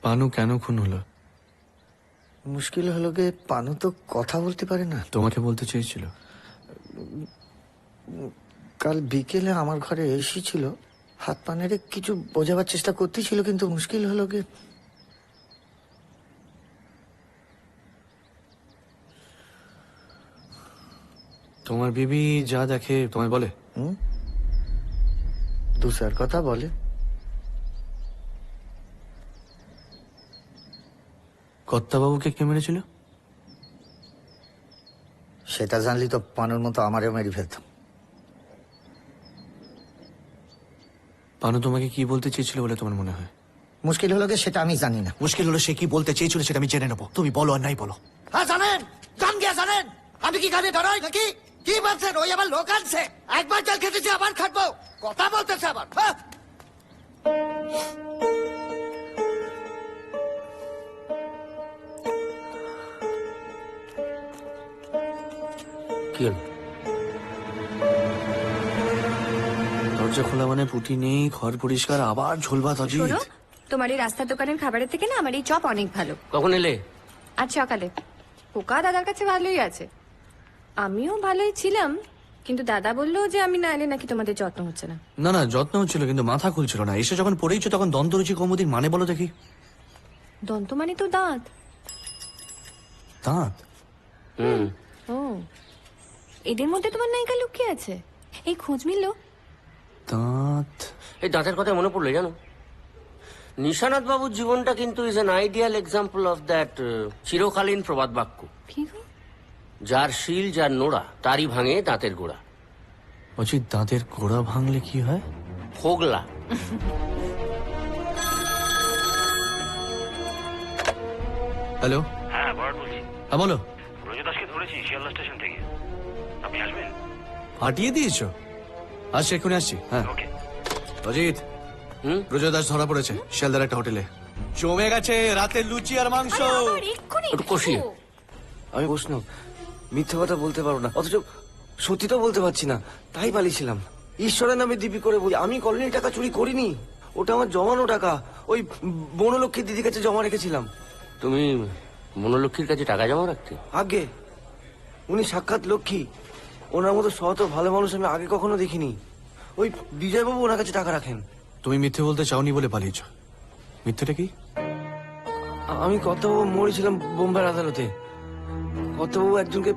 পানু কেন খুন হলো? মুশকিল হলো গে, পানু তো কথা বলতে পারে না। তোমাকে বলতে চেয়েছিল। কাল বিকেলে আমার ঘরে এসেছিল, হাত পা নেড়ে কিছু বোঝাবার চেষ্টা করতেছিল, কিন্তু মুশকিল হলো গে তোমার বিবি যা দেখে তোমায় বলে? দুসার কথা বলে। কর্তাবাবুকে কে মেরেছিল? সেটা জানলি তো পানুর মতো আমারও মেরে ফেলতাম। পানু তোমাকে কি বলতে চেয়েছিল বলে তোমার মনে হয়? মুশকিল হলো গে সেটা আমি জানি না। মুশকিল হলো সে কি বলতে চেয়েছিল সেটা আমি জেনে নেবো। তুমি বলো আর নাই বলো। হ্যাঁ জানেন, জান গিয়া জানেন আমি কি গানে ধরাই নাকি? কি বলছেন? ওই আবার লোক আনছে, একবার জল খেতেছি আবার খাটবো, কথা বলতেছে আবার। কি হলো? দরজা খোলা মানে পুটি নেই, ঘর পরিষ্কার, আবার ঝোল ভাত। অজিত, শোনো, তোমার এই রাস্তার দোকানের খাবারের থেকে না আমার এই চপ অনেক ভালো। কখন এলে? আজ সকালে। পোকা দাদার কাছে ভালোই আছে, আমিও ভালোই ছিলাম, কিন্তু দাদা বললো যে আমি না এলে নাকি তোমাদের যত্ন হচ্ছে না। না না, যত্ন হচ্ছিল কিন্তু মাথা খুলছিল না। এসে যখন পড়েইছো তখন দন্তরুচি কৌমুদির মানে বলো দেখি। দন্ত মানে তো দাঁত। দাঁত? ও, এদের মধ্যে তোমার নায়িকা লুকিয়ে আছে, এই খোঁজ মিলল। দাঁত? এই দাঁতের কথা মনে পড়লো, জানো নিশানাথ বাবুর জীবনটা কিন্তু is an ideal example of that চিরকালীন প্রবাদ বাক্য, যার শিল যার নোড়া তারই ভাঙে দাঁতের গোড়া। বলছি দাঁতের গোড়া ভাঙলে কি হয়? ফোগলা। হ্যালো। হ্যাঁ বড় বলছি। হ্যাঁ বলো। রোজদাসকে ধরেছি শিয়ালদা স্টেশন থেকে, আপনি আসবেন? পাঠিয়ে দিয়েছো? আচ্ছা এক্ষুনি আসছি। হ্যাঁ অজিত, রোজা দাস ধরা পড়েছে শিয়ালদার একটা হোটেলে। জমে গেছে রাতের লুচি আর মাংস। একটু কষিয়ে। আমি বৈষ্ণব, মিথ্যে কথা বলতে পারবো না, অথচ সত্যি তো বলতে পারছি না, তাই পালিয়েছিলাম। ঈশ্বরের নামে দিবি করে বলি, আমি কলোনির টাকা চুরি করিনি, ওটা আমার জমানো টাকা, ওই বনলক্ষ্মীর দিদির কাছে জমা রেখেছিলাম। তুমি মনোলক্ষ্মীর কাছে টাকা জমা রাখতে? আগে উনি সাক্ষাৎ লক্ষ্মী, ওনার মতো শত ভালো মানুষ আমি আগে কখনো দেখিনি। ওই বিজয়বাবু ওনার কাছে টাকা রাখেন। তুমি মিথ্যে বলতে চাওনি বলে পালিয়েছ। মিথ্যেটা কি? আমি কর্তাবাবু মরেছিলাম বোম্বাইয়ের আদালতে। কর্তাবাবু একজনকে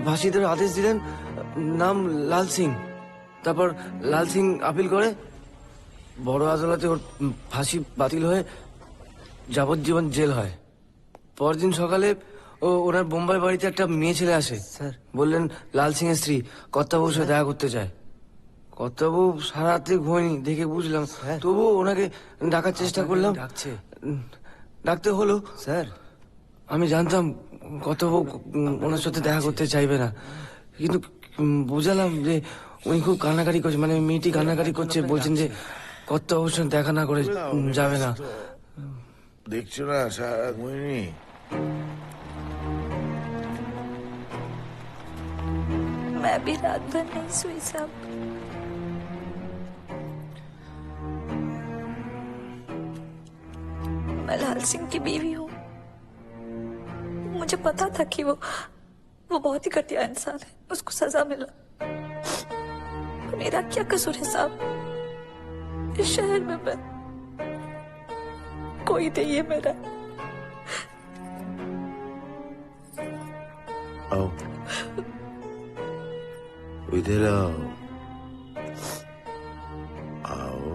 ফাঁসি দেওয়ার আদেশ দিলেন, নাম লাল সিং। তারপর লাল সিং আপিল করে, বড় আদালতে ওর ফাঁসি বাতিল হয়ে যাবজ্জীবন জেল হয়। পরদিন সকালে ওনার বোম্বাই বাড়িতে একটা মেয়ে ছেলে আসে, স্যার বললেন লাল সিং এর স্ত্রী কর্তাবাবুর সাথে দেখা করতে চায়। কর্তাবাবু সারা রাত্রে ঘুমায়নি দেখে বুঝলাম, তবুও ওনাকে ডাকার চেষ্টা করলাম, ডাকতে হলো। স্যার আমি জানতাম কর্তাবাবু ওনার সাথে দেখা করতে চাইবে না, কিন্তু বুঝালাম যে উনি খুব কান্নাকাটি করছে, মানে মেয়েটি কান্নাকাটি করছে, বলছেন যে কর্তাবাবুর সঙ্গে দেখা না করে যাবে না। দেখছো না সারা ঘুমিনি। मैं भी रात भर नहीं सोई साहब। मैं लाल सिंह की बीवी हूँ। मुझे पता था कि वो बहुत ही घटिया इंसान है, उसको सजा मिला। मेरा क्या कसूर है साहब? इस शहर में मैं कोई नहीं है मेरा। आओ इधर आओ, आओ।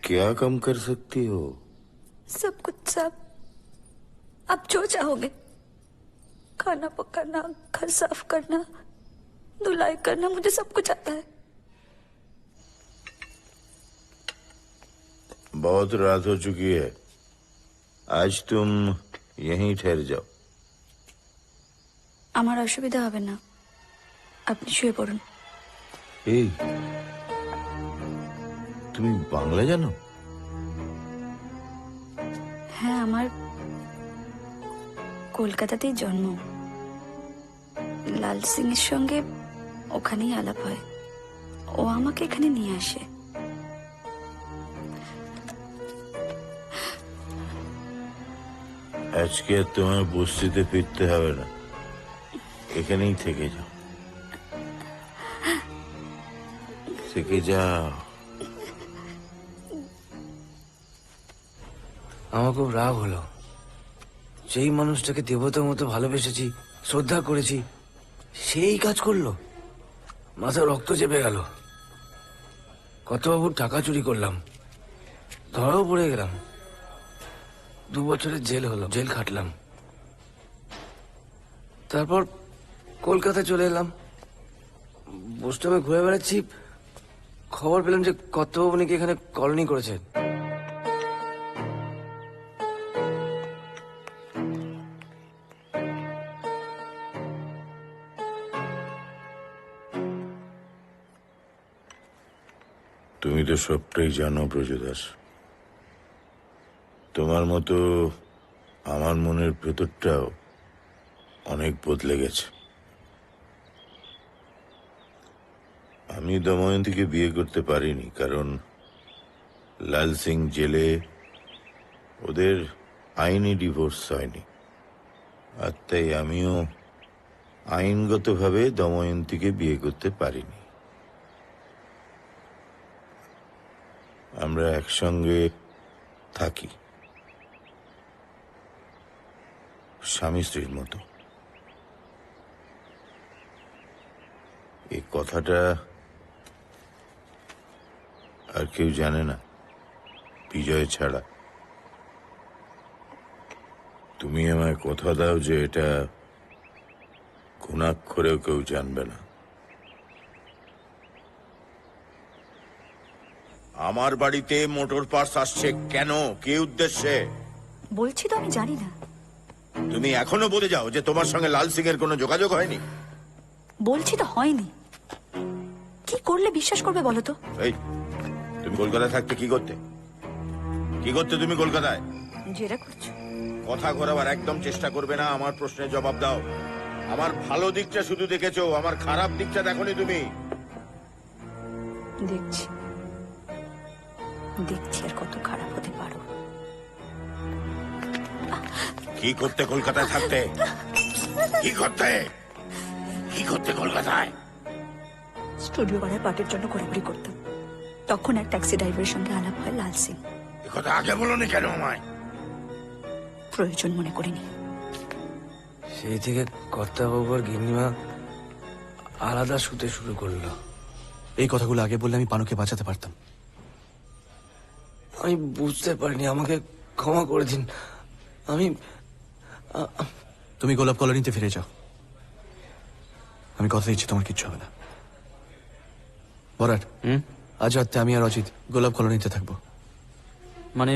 क्या कम कर सकती हो? सब कुछ सब, आप जो चाहोगे, खाना पकाना, घर साफ करना, धुलाई करना, मुझे सब कुछ आता है। बहुत रात हो चुकी है, आज तुम यहीं ठहर जाओ। আমার অসুবিধা হবে না, আপনি শুয়ে পড়ুন। এই তুমি বাংলা জানো? হ্যাঁ, আমার কলকাতাতেই জন্ম। লাল সিং এর সঙ্গে ওখানেই আলাপ হয়, ও আমাকে এখানে নিয়ে আসে। আজকে তোমার বস্তিতে ফিরতে হবে না, এখানেই থেকে যাও, থেকে যাও। আমার খুব রাগ হলো, যেই মানুষটাকে দেবতার মতো ভালোবেসেছি, শ্রদ্ধা করেছি, সেই কাজ করলো। মাথা রক্ত চেপে গেল। কর্তাবাবুর টাকা চুরি করলাম, ধরাও পড়ে গেলাম, 2 বছরের জেল হলো, জেল খাটলাম। তারপর কলকাতা চলে এলাম, বোস্টমে ঘুরে বেড়াচ্ছি, খবর পেলাম যে কর্তাবাবু নাকি এখানে কলোনি করেছেন। তুমি তো সবটাই জানো ব্রজদাস। তোমার মতো আমার মনের ভেতরটাও অনেক বদলে গেছে। আমি দময়ন্তীকে বিয়ে করতে পারিনি, কারণ লাল সিং জেলে, ওদের আইনি ডিভোর্স হয়নি। আর তাই আমিও আইনগতভাবে দময়ন্তীকে বিয়ে করতে পারিনি। আমরা একসঙ্গে থাকি, স্বামী স্ত্রীর মতো। এই কথাটা আর কেউ জানে না, বিজয় ছাড়া। তুমি আমায় কথা দাও যে এটা ঘুণাক্ষরেও কেউ জানবে না। আমার বাড়িতে মোটর পার্টস আসছে কেন, কি উদ্দেশ্যে? বলছি তো আমি জানি না। তুমি এখনো বলে যাও যে তোমার সঙ্গে লাল সিং এর কোনো যোগাযোগ হয়নি। বলছি তো হয়নি। কি করলে বিশ্বাস করবে বলো তো? এই, তুমি কলকাতায় থাকতে কি করতে? কি করতে তুমি কলকাতায়? জেরা করছো? কথা ঘোরাবার একদম চেষ্টা করবে না। আমার প্রশ্নের জবাব দাও। আমার ভালো দিকটা শুধু দেখেছো, আমার খারাপ দিকটা দেখোনি তুমি। দেখছি দেখছি আর কত খারাপ হতে পারো। কি করতে কলকাতায় থাকতে? কি করতে? কি করতে কলকাতায়? স্টুডিও ভাড়ার পার্টির জন্য ঘোরাঘুরি করতাম। তখন এক ট্যাক্সি ড্রাইভারের সঙ্গে আলাপ হয় লাল সিং। এ কথা আগে বলোনি কেন আমায়? প্রয়োজন মনে করিনি। সেই থেকে কর্তাবাবু আর গিন্নিমা আলাদা শুতে শুরু করলো। এই কথাগুলো আগে বললে আমি পানুকে বাঁচাতে পারতাম। আমি বুঝতে পারিনি, আমাকে ক্ষমা করে দিন। আমি তুমি গোলাপ কলোনিতে ফিরে যাও। আমি কথা দিচ্ছি তোমার কিচ্ছু হবে না। বরাট, আজ রাতে আমি আর অজিত গোলাপ কলোনিতে থাকবো। মানে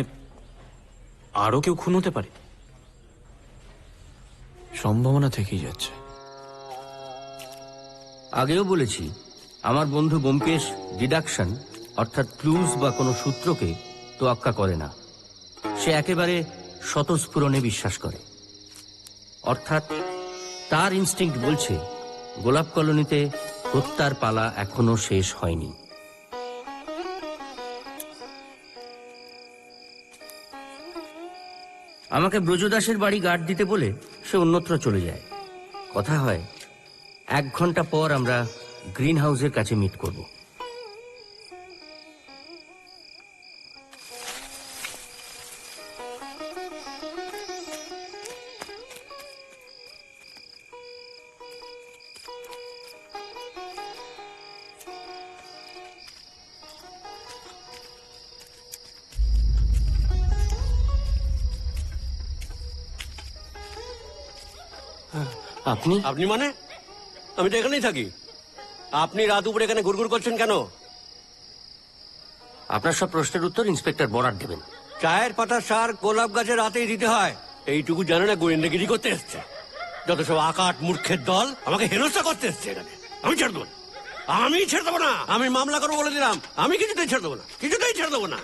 আরো কেউ খুন হতে পারে? সম্ভাবনা থেকেই যাচ্ছে। আগেও বলেছি, আমার বন্ধু ব্যোমকেশ ডিডাকশন অর্থাৎ ক্লুজ বা কোনো সূত্রকে তোয়াক্কা করে না। সে একেবারে স্বতঃস্ফুরণে বিশ্বাস করে। অর্থাৎ তার ইনস্টিংক্ট বলছে গোলাপ কলোনিতে হত্যার পালা এখনো শেষ হয়নি। আমাকে ব্রজদাসের বাড়ি গার্ড দিতে বলে সে অন্যত্র চলে যায়। কথা হয় 1 ঘন্টা পর আমরা গ্রিন হাউসের কাছে মিট করব। আপনি আপনি মানে? আমি তো এখানেই থাকি। আপনি রাত উপরে এখানে ঘুরঘুর করছেন কেন? আপনার সব প্রশ্নের উত্তর ইন্সপেক্টর বরাট দেবেন। চায়ের পাতা সার গোলাপ গাছে রাতেই দিতে হয়, এইটুকু জানে না গোয়েন্দাগিরি করতে এসছে। যত সব আকাট মূর্খের দল আমাকে হেনস্থা করতে এসছে এখানে। আমি ছেড়ে দেবো না, আমি ছেড়ে দেবো না। আমি মামলা করবো বলে দিলাম। আমি কিছুতেই ছেড়ে দেবো না, কিছুতেই ছেড়ে দেবো না।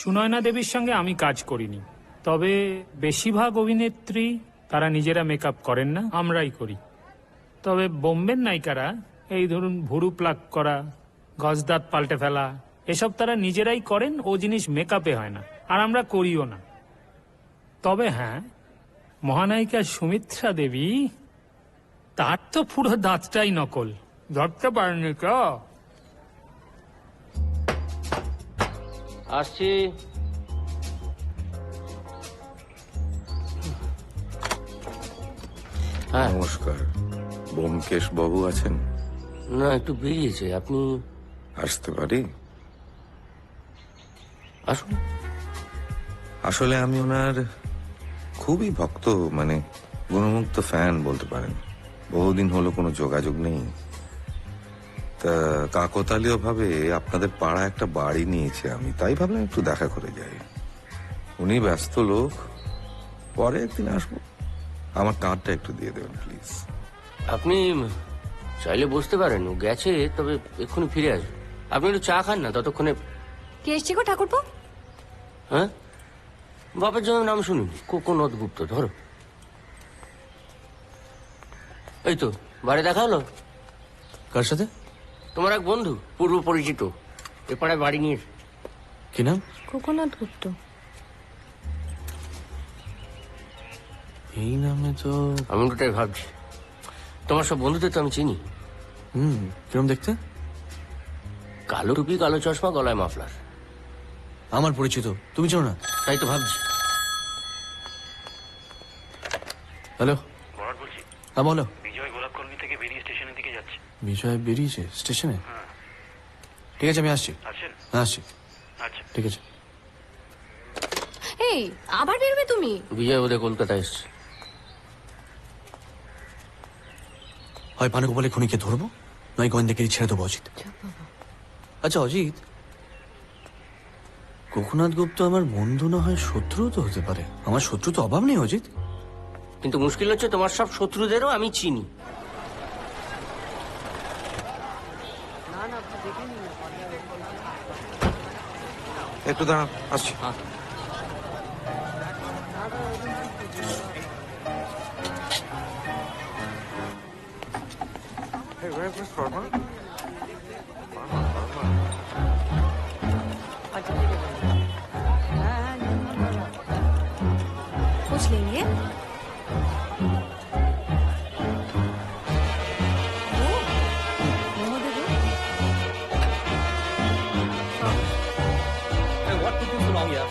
সুনয়না দেবীর সঙ্গে আমি কাজ করিনি, তবে বেশিরভাগ অভিনেত্রী তারা নিজেরা মেকআপ করেন না, আমরাই করি। তবে বোম্বের নায়িকারা এই ধরুন ভুরু প্লাক করা, গজদাঁত পাল্টে ফেলা, এসব তারা নিজেরাই করেন, ও জিনিস মেকআপে হয় না, আর আমরা করিও না। তবে হ্যাঁ, মহানায়িকা সুমিত্রা দেবী, তার তো পুরো দাঁতটাই নকল, ধরতে পারেনি তো। আসছি। হ্যাঁ, নমস্কার। ব্যোমকেশ বাবু আছেন? না, একটু বেরিয়েছে। আপনি আসতে পারি? আসুন। আসলে আমি ওনার খুবই ভক্ত, মানে গুণমুগ্ধ ফ্যান বলতে পারেন। বহুদিন হলো কোনো যোগাযোগ নেই। তা কাকতালীয় ভাবে আপনাদের পাড়া একটা বাড়ি নিয়েছি আমি, তাই ভাবলাম একটু দেখা করে যাই। উনি ব্যস্ত লোক, পরে একদিন আসবো। আমার কার্ডটা একটু দিয়ে দেবেন প্লিজ। আপনি চাইলে বসতে পারেন, ও গেছে, তবে এক্ষুনি ফিরে আসবে। আপনি একটু চা খান না, ততক্ষণে। কে এসছে গো ঠাকুরপো? হ্যাঁ, বাপের জন্য নাম শুনুন, কোকোনদ গুপ্ত। ধরো, এই তো বাড়ি দেখা হলো। কার সাথে? তোমার এক বন্ধু, পূর্ব পরিচিত, এ পাড়ায় বাড়ি নিয়ে। কি নাম? কোকোনাথ গুপ্ত। এই নামে তো আমি ওটাই ভাবছি। তোমার সব বন্ধুদের তো আমি চিনি। কিরম দেখতে? কালো টুপি, কালো চশমা, গলায় মাফলার। আমার পরিচিত, তুমি চেনো না? তাই তো ভাবছি। হ্যালো, বরাট বলছি। হ্যাঁ বলো। বিজয় গোলাপ কলোনি থেকে বেরিয়ে স্টেশনের দিকে যাচ্ছে। বিজয় বেরিয়েছে স্টেশনে? ঠিক আছে, আমি আসছি। আসছেন? হ্যাঁ আসছি। আচ্ছা, ঠিক আছে। এই আবার বেরোবে তুমি? বিজয় বোধহয় কলকাতা এসছে। হয় পানুগোপালের খুনিকে ধরবো, নয় গোয়েন্দাকে ছেড়ে দেবো অজিত। আচ্ছা অজিত, কোকোনাথ গুপ্ত আমার বন্ধু না হয় শত্রু তো হতে পারে। আমার শত্রু তো অভাব নেই অজিত। কিন্তু মুশকিল হচ্ছে তোমার সব শত্রুদেরও আমি চিনি। একটু দাঁড়ান, আসছি। Hey, where's Miss Verma? पूछ लेंगे। What took you so long here?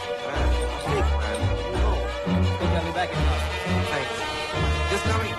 Sleep, man. No. Okay, I'll be back in an hour. Thanks. Just coming.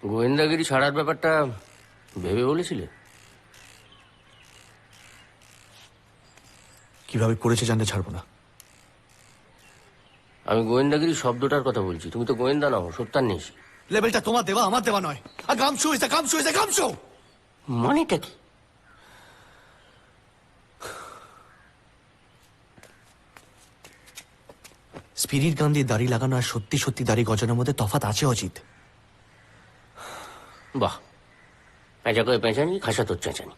গোয়েন্দাগিরি ছাড়ার ব্যাপারটা ভেবে বলেছিলে? কিভাবে করেছে জানতে ছাড়বো না। আমি গোয়েন্দাগিরি শব্দটার কথা বলছি, তুমি তো গোয়েন্দা নাও, সত্যান্বেষী। লেভেলটা তোমার দেওয়া, আমার দেওয়া নয়। আর গামশু ইজ গামশু ইজ গামশু। মানেটা কি? স্পিরিট গান দিয়ে দাড়ি লাগানো আর সত্যি সত্যি দাড়ি গজানোর মধ্যে তফাৎ আছে অজিত। বাহ, পেঁচা করে পেঁচানি, খাসা তোর চেঁচানি।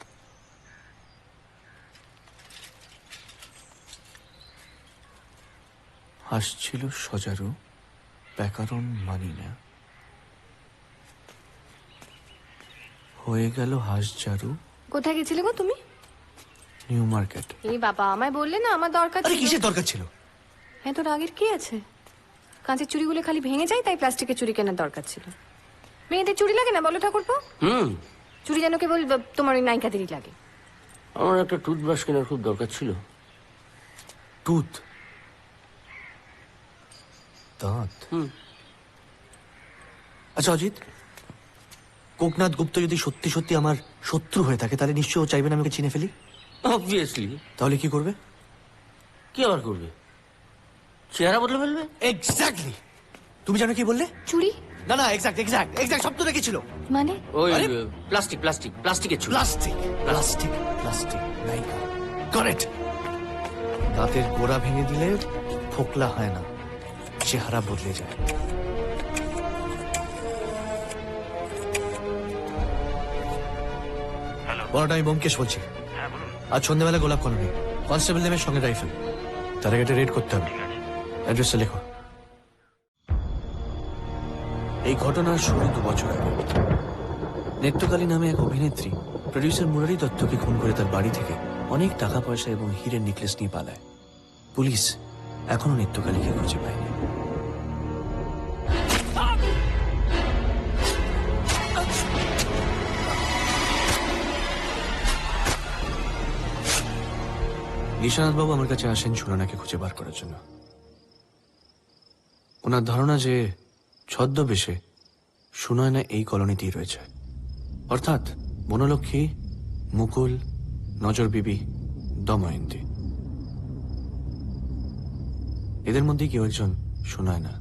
হাসছিল সজারু, ব্যাকরণ মানি না, হয়ে গেল হাঁসজারু। কোথায় গেছিলে গো তুমি? New market. এই বাবা, আমায় বললে না আমার দরকার আরে ছিল। কিসের দরকার ছিল? হ্যাঁ, তোর আগের কি আছে? কাঁচের চুড়িগুলো খালি ভেঙে যায়, তাই প্লাস্টিকের চুড়ি কেনার দরকার ছিল। মেয়েদের চুড়ি লাগে না বলো ঠাকুরপো? চুড়ি যেন কেবল তোমার ওই নায়িকাদেরই লাগে। আমার একটা টুথব্রাশ কেনার খুব দরকার ছিল। টুথ? দাঁত? আচ্ছা অজিত, কোকনাথ গুপ্ত যদি সত্যি সত্যি আমার শত্রু হয়ে থাকে, তাহলে নিশ্চয় ও চাইবে না আমাকে চিনে ফেলি। অবভিয়াসলি। তাহলে কি করবে? কি আবার করবে? চেহারা বদলে ফেলবে। এক্স্যাক্টলি। তুমি জানো কি বললে? চুড়ি? না না, এক্স্যাক্ট শব্দটা কি ছিল? মানে ওই প্লাস্টিকের চুড়ি। প্লাস্টিক নায়িকা। কারেক্ট। দাঁতের গোড়া ভেঙে দিলে ফোকলা হয় না, চেহারা বদলে যায়। বড়টা আমি ব্যোমকেশ বলছি। আজ সন্ধ্যাবেলা গোলাপ কলোনি, কনস্টেবল নেমের সঙ্গে রাইফেল। তার আগে একটা রেড করতে হবে। অ্যাড্রেসটা লেখো। এই ঘটনার শুরু 2 বছর আগে। নেত্রকালী নামে এক অভিনেত্রী প্রডিউসার মুরারি দত্তকে খুন করে তার বাড়ি থেকে অনেক টাকা পয়সা এবং হীরের নেকলেস নিয়ে পালায়। পুলিশ এখনো নেত্রকালীকে খুঁজে পায়নি। নিশানাথ বাবু আমার কাছে আসেন সুনয়নাকে খুঁজে বার করার জন্য। ওনার ধারণা যে ছদ্মবেশে সুনয়না এই কলোনিতেই রয়েছে, অর্থাৎ বনলক্ষ্মী, মুকুল, নজর বিবি, দময়ন্তী, এদের মধ্যে কেউ একজন সুনয়না।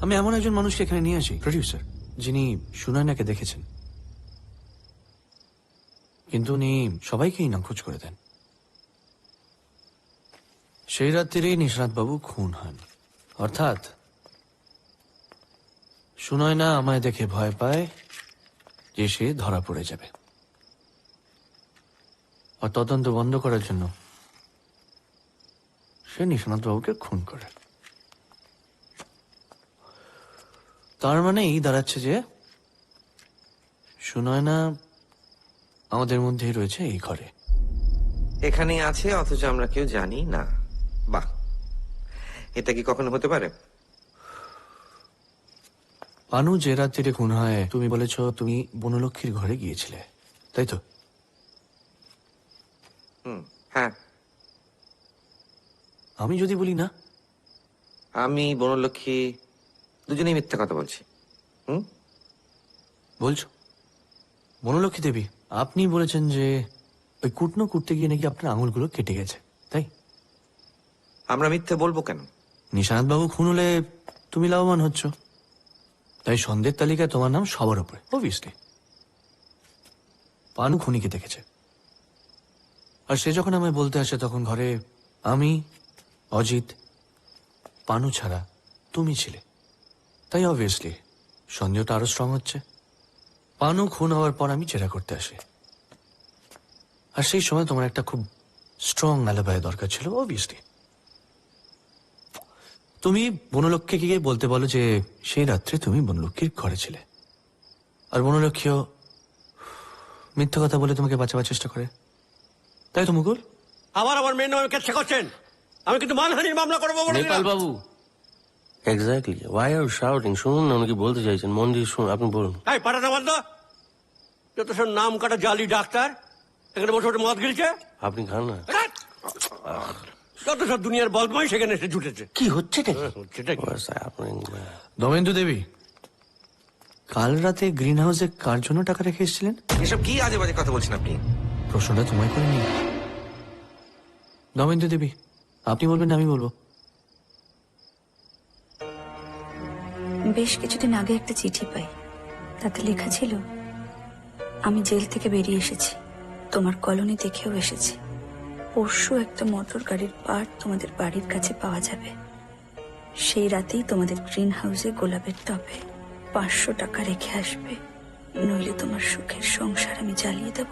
আমি এমন একজন মানুষকে এখানে নিয়ে আসি, প্রডিউসার, যিনি সুনয়নাকে দেখেছেন, কিন্তু উনি সবাইকেই নাখোঁজ করে দেন। সেই রাত্রিরেই নিশানাথ বাবু খুন হন, অর্থাৎ সুনয়না আমায় দেখে ভয় পায় যে সে ধরা পড়ে যাবে, আর তদন্ত বন্ধ করার জন্য সে নিশানাথ বাবুকে খুন করে। তার মানে এই দাঁড়াচ্ছে যে সুনয়না আমাদের মধ্যেই রয়েছে, এই ঘরে এখানেই আছে, অথচ আমরা কেউ জানি না। বাহ, এটা কি কখনো হতে পারে? পানু যে রাত্রিরে খুন হয়, তুমি বলেছ তুমি বনলক্ষ্মীর ঘরে গিয়েছিলে, তাই তো? হ্যাঁ। আমি যদি বলি না? আমি বনলক্ষ্মী দুজনেই মিথ্যা কথা বলছি। বলছো? বনলক্ষ্মী দেবী, আপনি বলেছেন যে ওই কুটনো করতে গিয়ে নাকি আপনার আঙুলগুলো কেটে গেছে, তাই? আমরা মিথ্যে বলবো কেন? নিশানাথ বাবু খুন হলে তুমি লাভবান হচ্ছ, তাই সন্দেহের তালিকায় তোমার নাম সবার উপরে, অবভিয়াসলি। পানু খুনিকে দেখেছে, আর সে যখন আমায় বলতে আসে তখন ঘরে আমি, অজিত, পানু ছাড়া তুমি ছিলে, তাই অবভিয়াসলি সন্দেহটা আরো স্ট্রং হচ্ছে। পানু খুন হওয়ার পর আমি জেরা করতে আসি, আর সেই সময় তোমার একটা খুব স্ট্রং অ্যালিবাই দরকার ছিল, অবভিয়াসলি। তুমি বনলক্ষ্মীকে গিয়ে বলতে বলো যে সেই রাত্রে তুমি বনলক্ষ্মীর ঘরে ছিলে, আর বনলক্ষ্মীও মিথ্যা কথা বলে তোমাকে বাঁচাবার চেষ্টা করে, তাই তো মুকুল? আবার আমার মেয়ের নামে কেচ্ছা করছেন, আমি কিন্তু মানহানির মামলা করবো। নেপাল বাবু, এক্স্যাক্টলি, ওয়াই আর শাউটিং? শুনুন না উনি কি বলতে চাইছেন, মন দিয়ে শুনুন, আপনি বলুন। এই পাঠাতে বন্ধ, যত সব নাম কাটা জালি ডাক্তার এখানে বসে বসে মদ গিলছে। আপনি খান না। যত সব দুনিয়ার বদমাই সেখানে এসে জুটেছে। কি হচ্ছে? দমেন্দু দেবী, কাল রাতে গ্রিন হাউসে কার জন্য টাকা রেখে এসেছিলেন? এসব কি আজে বাজে কথা বলছেন আপনি? প্রশ্নটা তোমায় করিনি। দমেন্দু দেবী, আপনি বলবেন না আমি বলবো? বেশ কিছুদিন আগে একটা চিঠি পাই, তাতে লেখা ছিল আমি জেল থেকে বেরিয়ে এসেছি, তোমার কলোনি দেখেও এসেছি। পরশু একটা মোটর গাড়ির পার্ট তোমাদের বাড়ির কাছে পাওয়া যাবে। সেই রাতেই তোমাদের গ্রিন হাউসে গোলাপের টবে 500 টাকা রেখে আসবে, নইলে তোমার সুখের সংসার আমি জ্বালিয়ে দেব।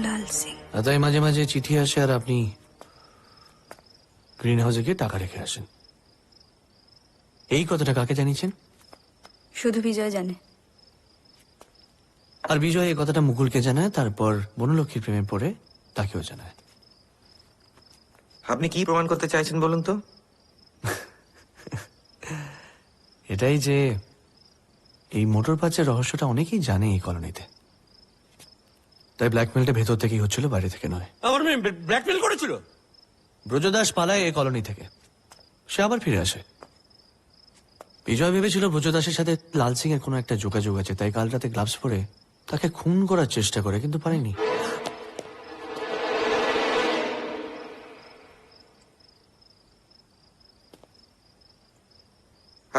লাল সিং। তাই মাঝে মাঝে চিঠি আসে আর আপনি গ্রিন হাউসে গিয়ে টাকা রেখে আসেন। এই কথাটা কাকে জানিয়েছেন? শুধু বিজয় জানে। আর বিজয় এই কথাটা মুকুলকে জানায়, তারপর বনলক্ষ্মীর প্রেমে পড়ে তাকেও জানায়। আপনি কি প্রমাণ করতে চাইছেন বলুন তো? এটাই যে এই মোটর পাচার রহস্যটা অনেকেই জানে এই কলোনিতে, তাই ব্ল্যাকমেলটা ভেতর থেকেই হচ্ছিল, বাইরে থেকে নয়। আমার মেয়ে ব্ল্যাকমেল করেছিল? ব্রজদাস পালায় এই কলোনি থেকে, সে আবার ফিরে আসে। বিজয় ভেবেছিল ব্রজদাসের সাথে লাল সিং এর কোনো একটা যোগাযোগ আছে, তাই কাল রাতে গ্লাভস পরে তাকে খুন করার চেষ্টা করে, কিন্তু পারেনি।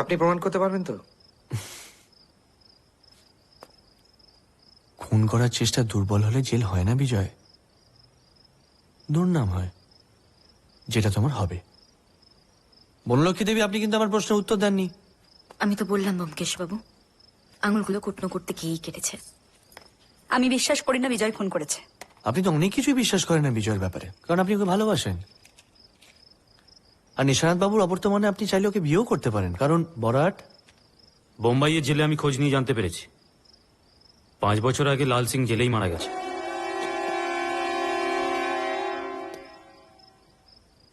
আপনি প্রমাণ করতে পারবেন তো? খুন করার চেষ্টা দুর্বল হলে জেল হয় না বিজয়, দুর্নাম হয়, যেটা তোমার হবে। বনলক্ষ্মী দেবী, আপনি কিন্তু আমার প্রশ্নের উত্তর দেননি। আমি তো বললাম ব্যোমকেশ বাবু, আঙুলগুলো কুটনো করতে গিয়েই কেটেছে। আমি বিশ্বাস করি না বিজয় খুন করেছে। আপনি তো অনেক কিছুই বিশ্বাস করেন না বিজয়ের ব্যাপারে, কারণ আপনি ওকে ভালোবাসেন। আর নিশানাথ বাবুর অবর্তমানে আপনি চাইলে ওকে বিয়েও করতে পারেন, কারণ বরাট। বোম্বাইয়ের জেলে আমি খোঁজ নিয়ে জানতে পেরেছি 5 বছর আগে লাল সিং জেলেই মারা গেছে।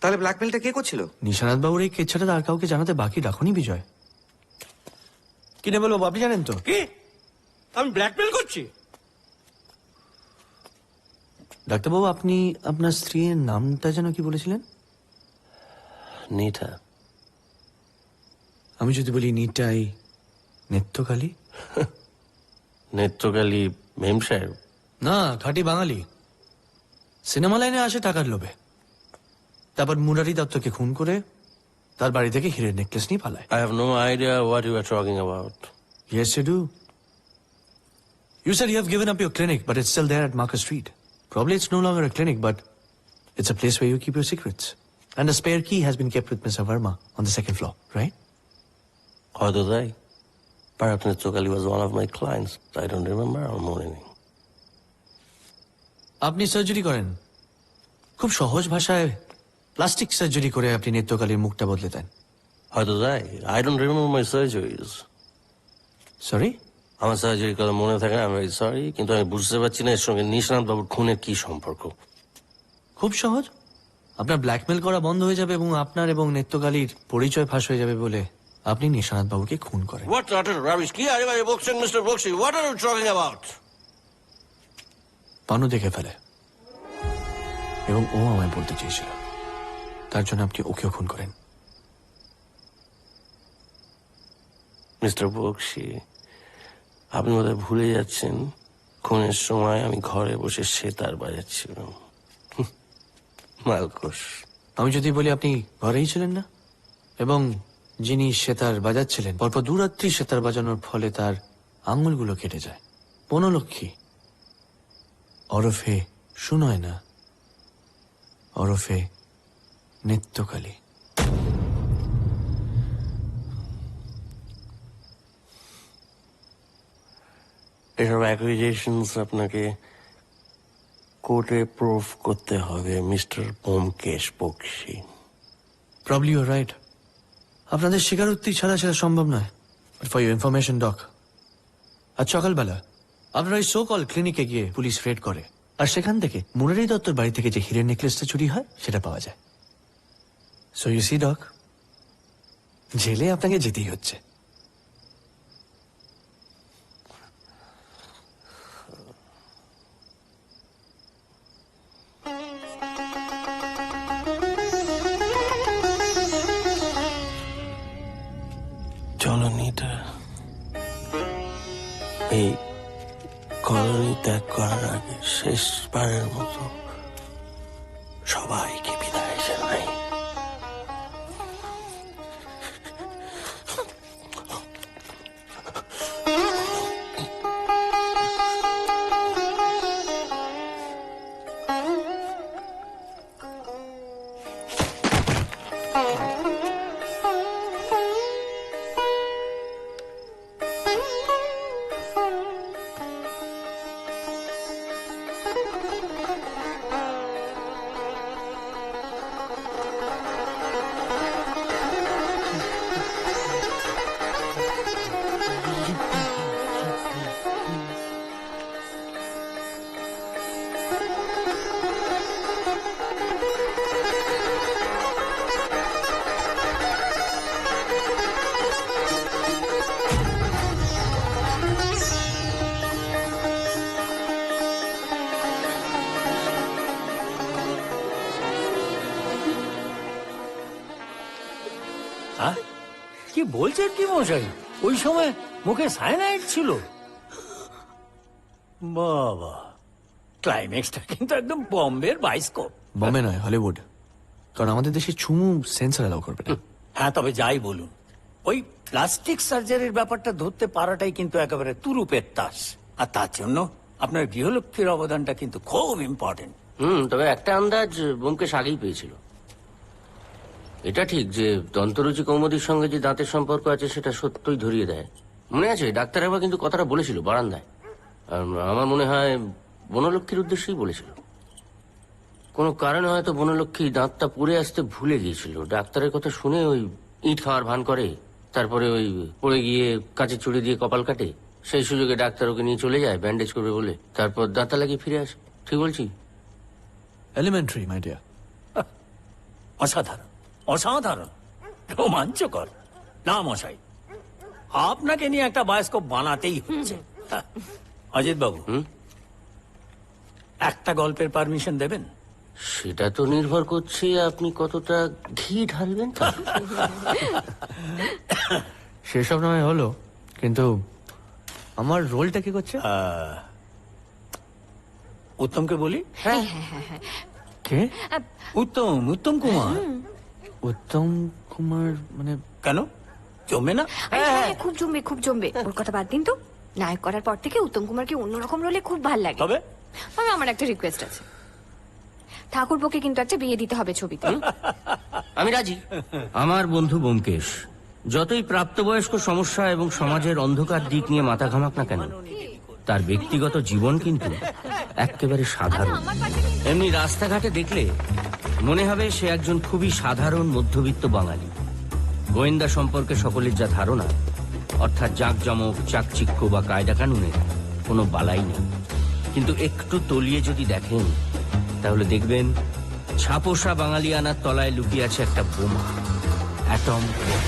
তাহলে ব্ল্যাকমেলটা কে করছিল? নিশানাথ বাবুর এই কেচ্ছাটা আর কাউকে জানাতে বাকি রাখুনি বিজয়। কি নেই বলবো, আপনি জানেন তো? কি আমি ব্ল্যাকমেল করছি? ডাক্তারবাবু, আপনি আপনার স্ত্রীর নামটা যেন কি বলেছিলেন? নিটা। আমি যদি বলি নিটাই নেত্রকালী? নেত্রকালী মেম সাহেব? না, খাঁটি বাঙালি। সিনেমা লাইনে আসে টাকার লোভে, তারপর মুরারি দত্তকে খুন করে তার বাড়ি থেকে হীরের নেকলেস নিয়ে পালায়। I have no idea what you are talking about. Yes, you do. You said you have given up your clinic, but it's still there at Market Street. Probably it's no longer a clinic, but it's a place where you keep your secrets. And a spare key has been kept with Mr. Verma on the 2nd floor, right? হয়তো তাই। Perhaps Netrokali was one of my clients. I don't remember or more anything. আপনি সার্জারি করেন, খুব সহজ ভাষায় প্লাস্টিক সার্জারি করে আপনি নেত্রকালীর মুখটা বদলে দেন। হয়তো তাই। I don't remember my surgeries. Sorry? আমার সার্জারি কথা মনে থাকে না, আমি ভেরি সরি, কিন্তু আমি বুঝতে পারছি না এর সঙ্গে নিশানাথ বাবুর খুনের কি সম্পর্ক। খুব সহজ, আপনার ব্ল্যাকমেল করা বন্ধ হয়ে যাবে এবং আপনার এবং নেত্রকালীর পরিচয় ফাঁস হয়ে যাবে বলে আপনি নিশানাথ বাবুকে খুন করেন। What utter rubbish! কি আরে ভাই বকছেন Mister Bakshi? What are you talking about? পানু দেখে ফেলে এবং ও আমায় বলতে চেয়েছিল, তার জন্য আপনি ওকেও খুন করেন। মিস্টার বক্সি, আপনি বোধহয় ভুলে যাচ্ছেন খুনের সময় আমি ঘরে বসে সেতার বাজাচ্ছিলাম। মালকোষ। আমি যদি বলি আপনি ঘরেই ছিলেন না, এবং যিনি সেতার বাজাচ্ছিলেন পরপর 2 রাত্রি সেতার বাজানোর ফলে তার আঙুলগুলো কেটে যায়, বনলক্ষ্মী ওরফে সুনয়না ওরফে নেত্রকালী। এসব অ্যাকুইজেশনস আপনাকে কোর্টে প্রুফ করতে হবে mister Byomkesh Bakshi. Probably you're right, আপনাদের স্বীকারোক্তি ছাড়া সেটা সম্ভব নয়। But for your information doc, আজ সকালবেলা আপনার ওই সো কল ক্লিনিকে গিয়ে পুলিশ রেড করে, আর সেখান থেকে মুরারি দত্তর বাড়ি থেকে যে হীরের নেকলেসটা চুরি হয় সেটা পাওয়া যায়। সো ইউ সি ডক, জেলে আপনাকে যেতেই হচ্ছে। চলো নিটা। এই কলোনি ত্যাগ করার আগে শেষবারের মতো সবাইকে বিদায় জানাই। হ্যাঁ? কি বলছেন কি মশাই? ওই সময় মুখে সায়ানাইড ছিল? বাবা, ক্লাইম্যাক্সটা কিন্তু একদম বম্বের বাইস্কোপ। বম্বে নয়, হলিউড। কারণ আমাদের দেশে চুমু সেন্সর এলাও করবে না। হ্যাঁ, তবে যাই বলুন, ওই প্লাস্টিক সার্জারির ব্যাপারটা ধরতে পারাটাই কিন্তু একেবারে তুরুপের তাস। আর তার জন্য আপনার গৃহলক্ষ্মীর অবদানটা কিন্তু খুব ইম্পর্টেন্ট। তবে একটা আন্দাজ ব্যোমকেশ আগেই পেয়েছিল। এটা ঠিক যে দন্তরুচি কৌমুদীর সঙ্গে যে দাঁতের সম্পর্ক আছে সেটা সত্যই ধরিয়ে দেয়। মনে আছে ডাক্তার একবার কিন্তু কথাটা বলেছিল বারান্দায়। আর আমার মনে হয় বনলক্ষ্মীর উদ্দেশ্যেই বলেছিল। কোনো কারণে হয়তো বনলক্ষ্মী দাঁতটা পুড়ে আসতে ভুলে গিয়েছিল। ডাক্তারের কথা শুনে ওই ইট খাওয়ার ভান করে, তারপরে ওই পড়ে গিয়ে কাঁচের চুড়ি দিয়ে কপাল কাটে। সেই সুযোগে ডাক্তার ওকে নিয়ে চলে যায় ব্যান্ডেজ করবে বলে, তারপর দাঁতা লাগিয়ে ফিরে আসে। ঠিক বলছি? Elementary, my dear. অসাধারণ, অসাধারণ, রোমাঞ্চকর। না মশাই, আপনাকে নিয়ে একটা বায়োস্কোপ বানাতেই হচ্ছে। অজিত বাবু, একটা গল্পের পারমিশন দেবেন? সেটা তো নির্ভর করছে আপনি কতটা ঘি ঢালবেন। সেসব নয় হলো, কিন্তু আমার রোলটা কি করছে? উত্তমকে বলি? হ্যাঁ। কে? উত্তম, উত্তম কুমার। উত্তম কুমার মানে কেন জমবে না? হ্যাঁ, খুব জমবে, খুব জমবে। ওর কথা বাদ দিন তো। নায়ক করার পর থেকে উত্তম কুমারকে অন্যরকম রোলে খুব ভালো লাগে। তবে আমার একটা রিকোয়েস্ট আছে, ঠাকুরপোকে কিন্তু একটা বিয়ে দিতে হবে ছবিতে। আমি রাজি। আমার বন্ধু ব্যোমকেশ যতই প্রাপ্তবয়স্ক সমস্যা এবং সমাজের অন্ধকার দিক নিয়ে মাথা ঘামাক না কেন, তার ব্যক্তিগত জীবন কিন্তু একেবারে সাধারণ। এমনি রাস্তাঘাটে দেখলে মনে হবে সে একজন খুবই সাধারণ মধ্যবিত্ত বাঙালি। গোয়েন্দা সম্পর্কে সকলের যা ধারণা, অর্থাৎ জাঁকজমক, চাকচিক্য বা কায়দা কানুনের কোনো বালাই নেই। কিন্তু একটু তলিয়ে যদি দেখেন তাহলে দেখবেন ছাপোষা বাঙালিয়ানার তলায় লুকিয়ে আছে একটা বোমা, অ্যাটম বোমা।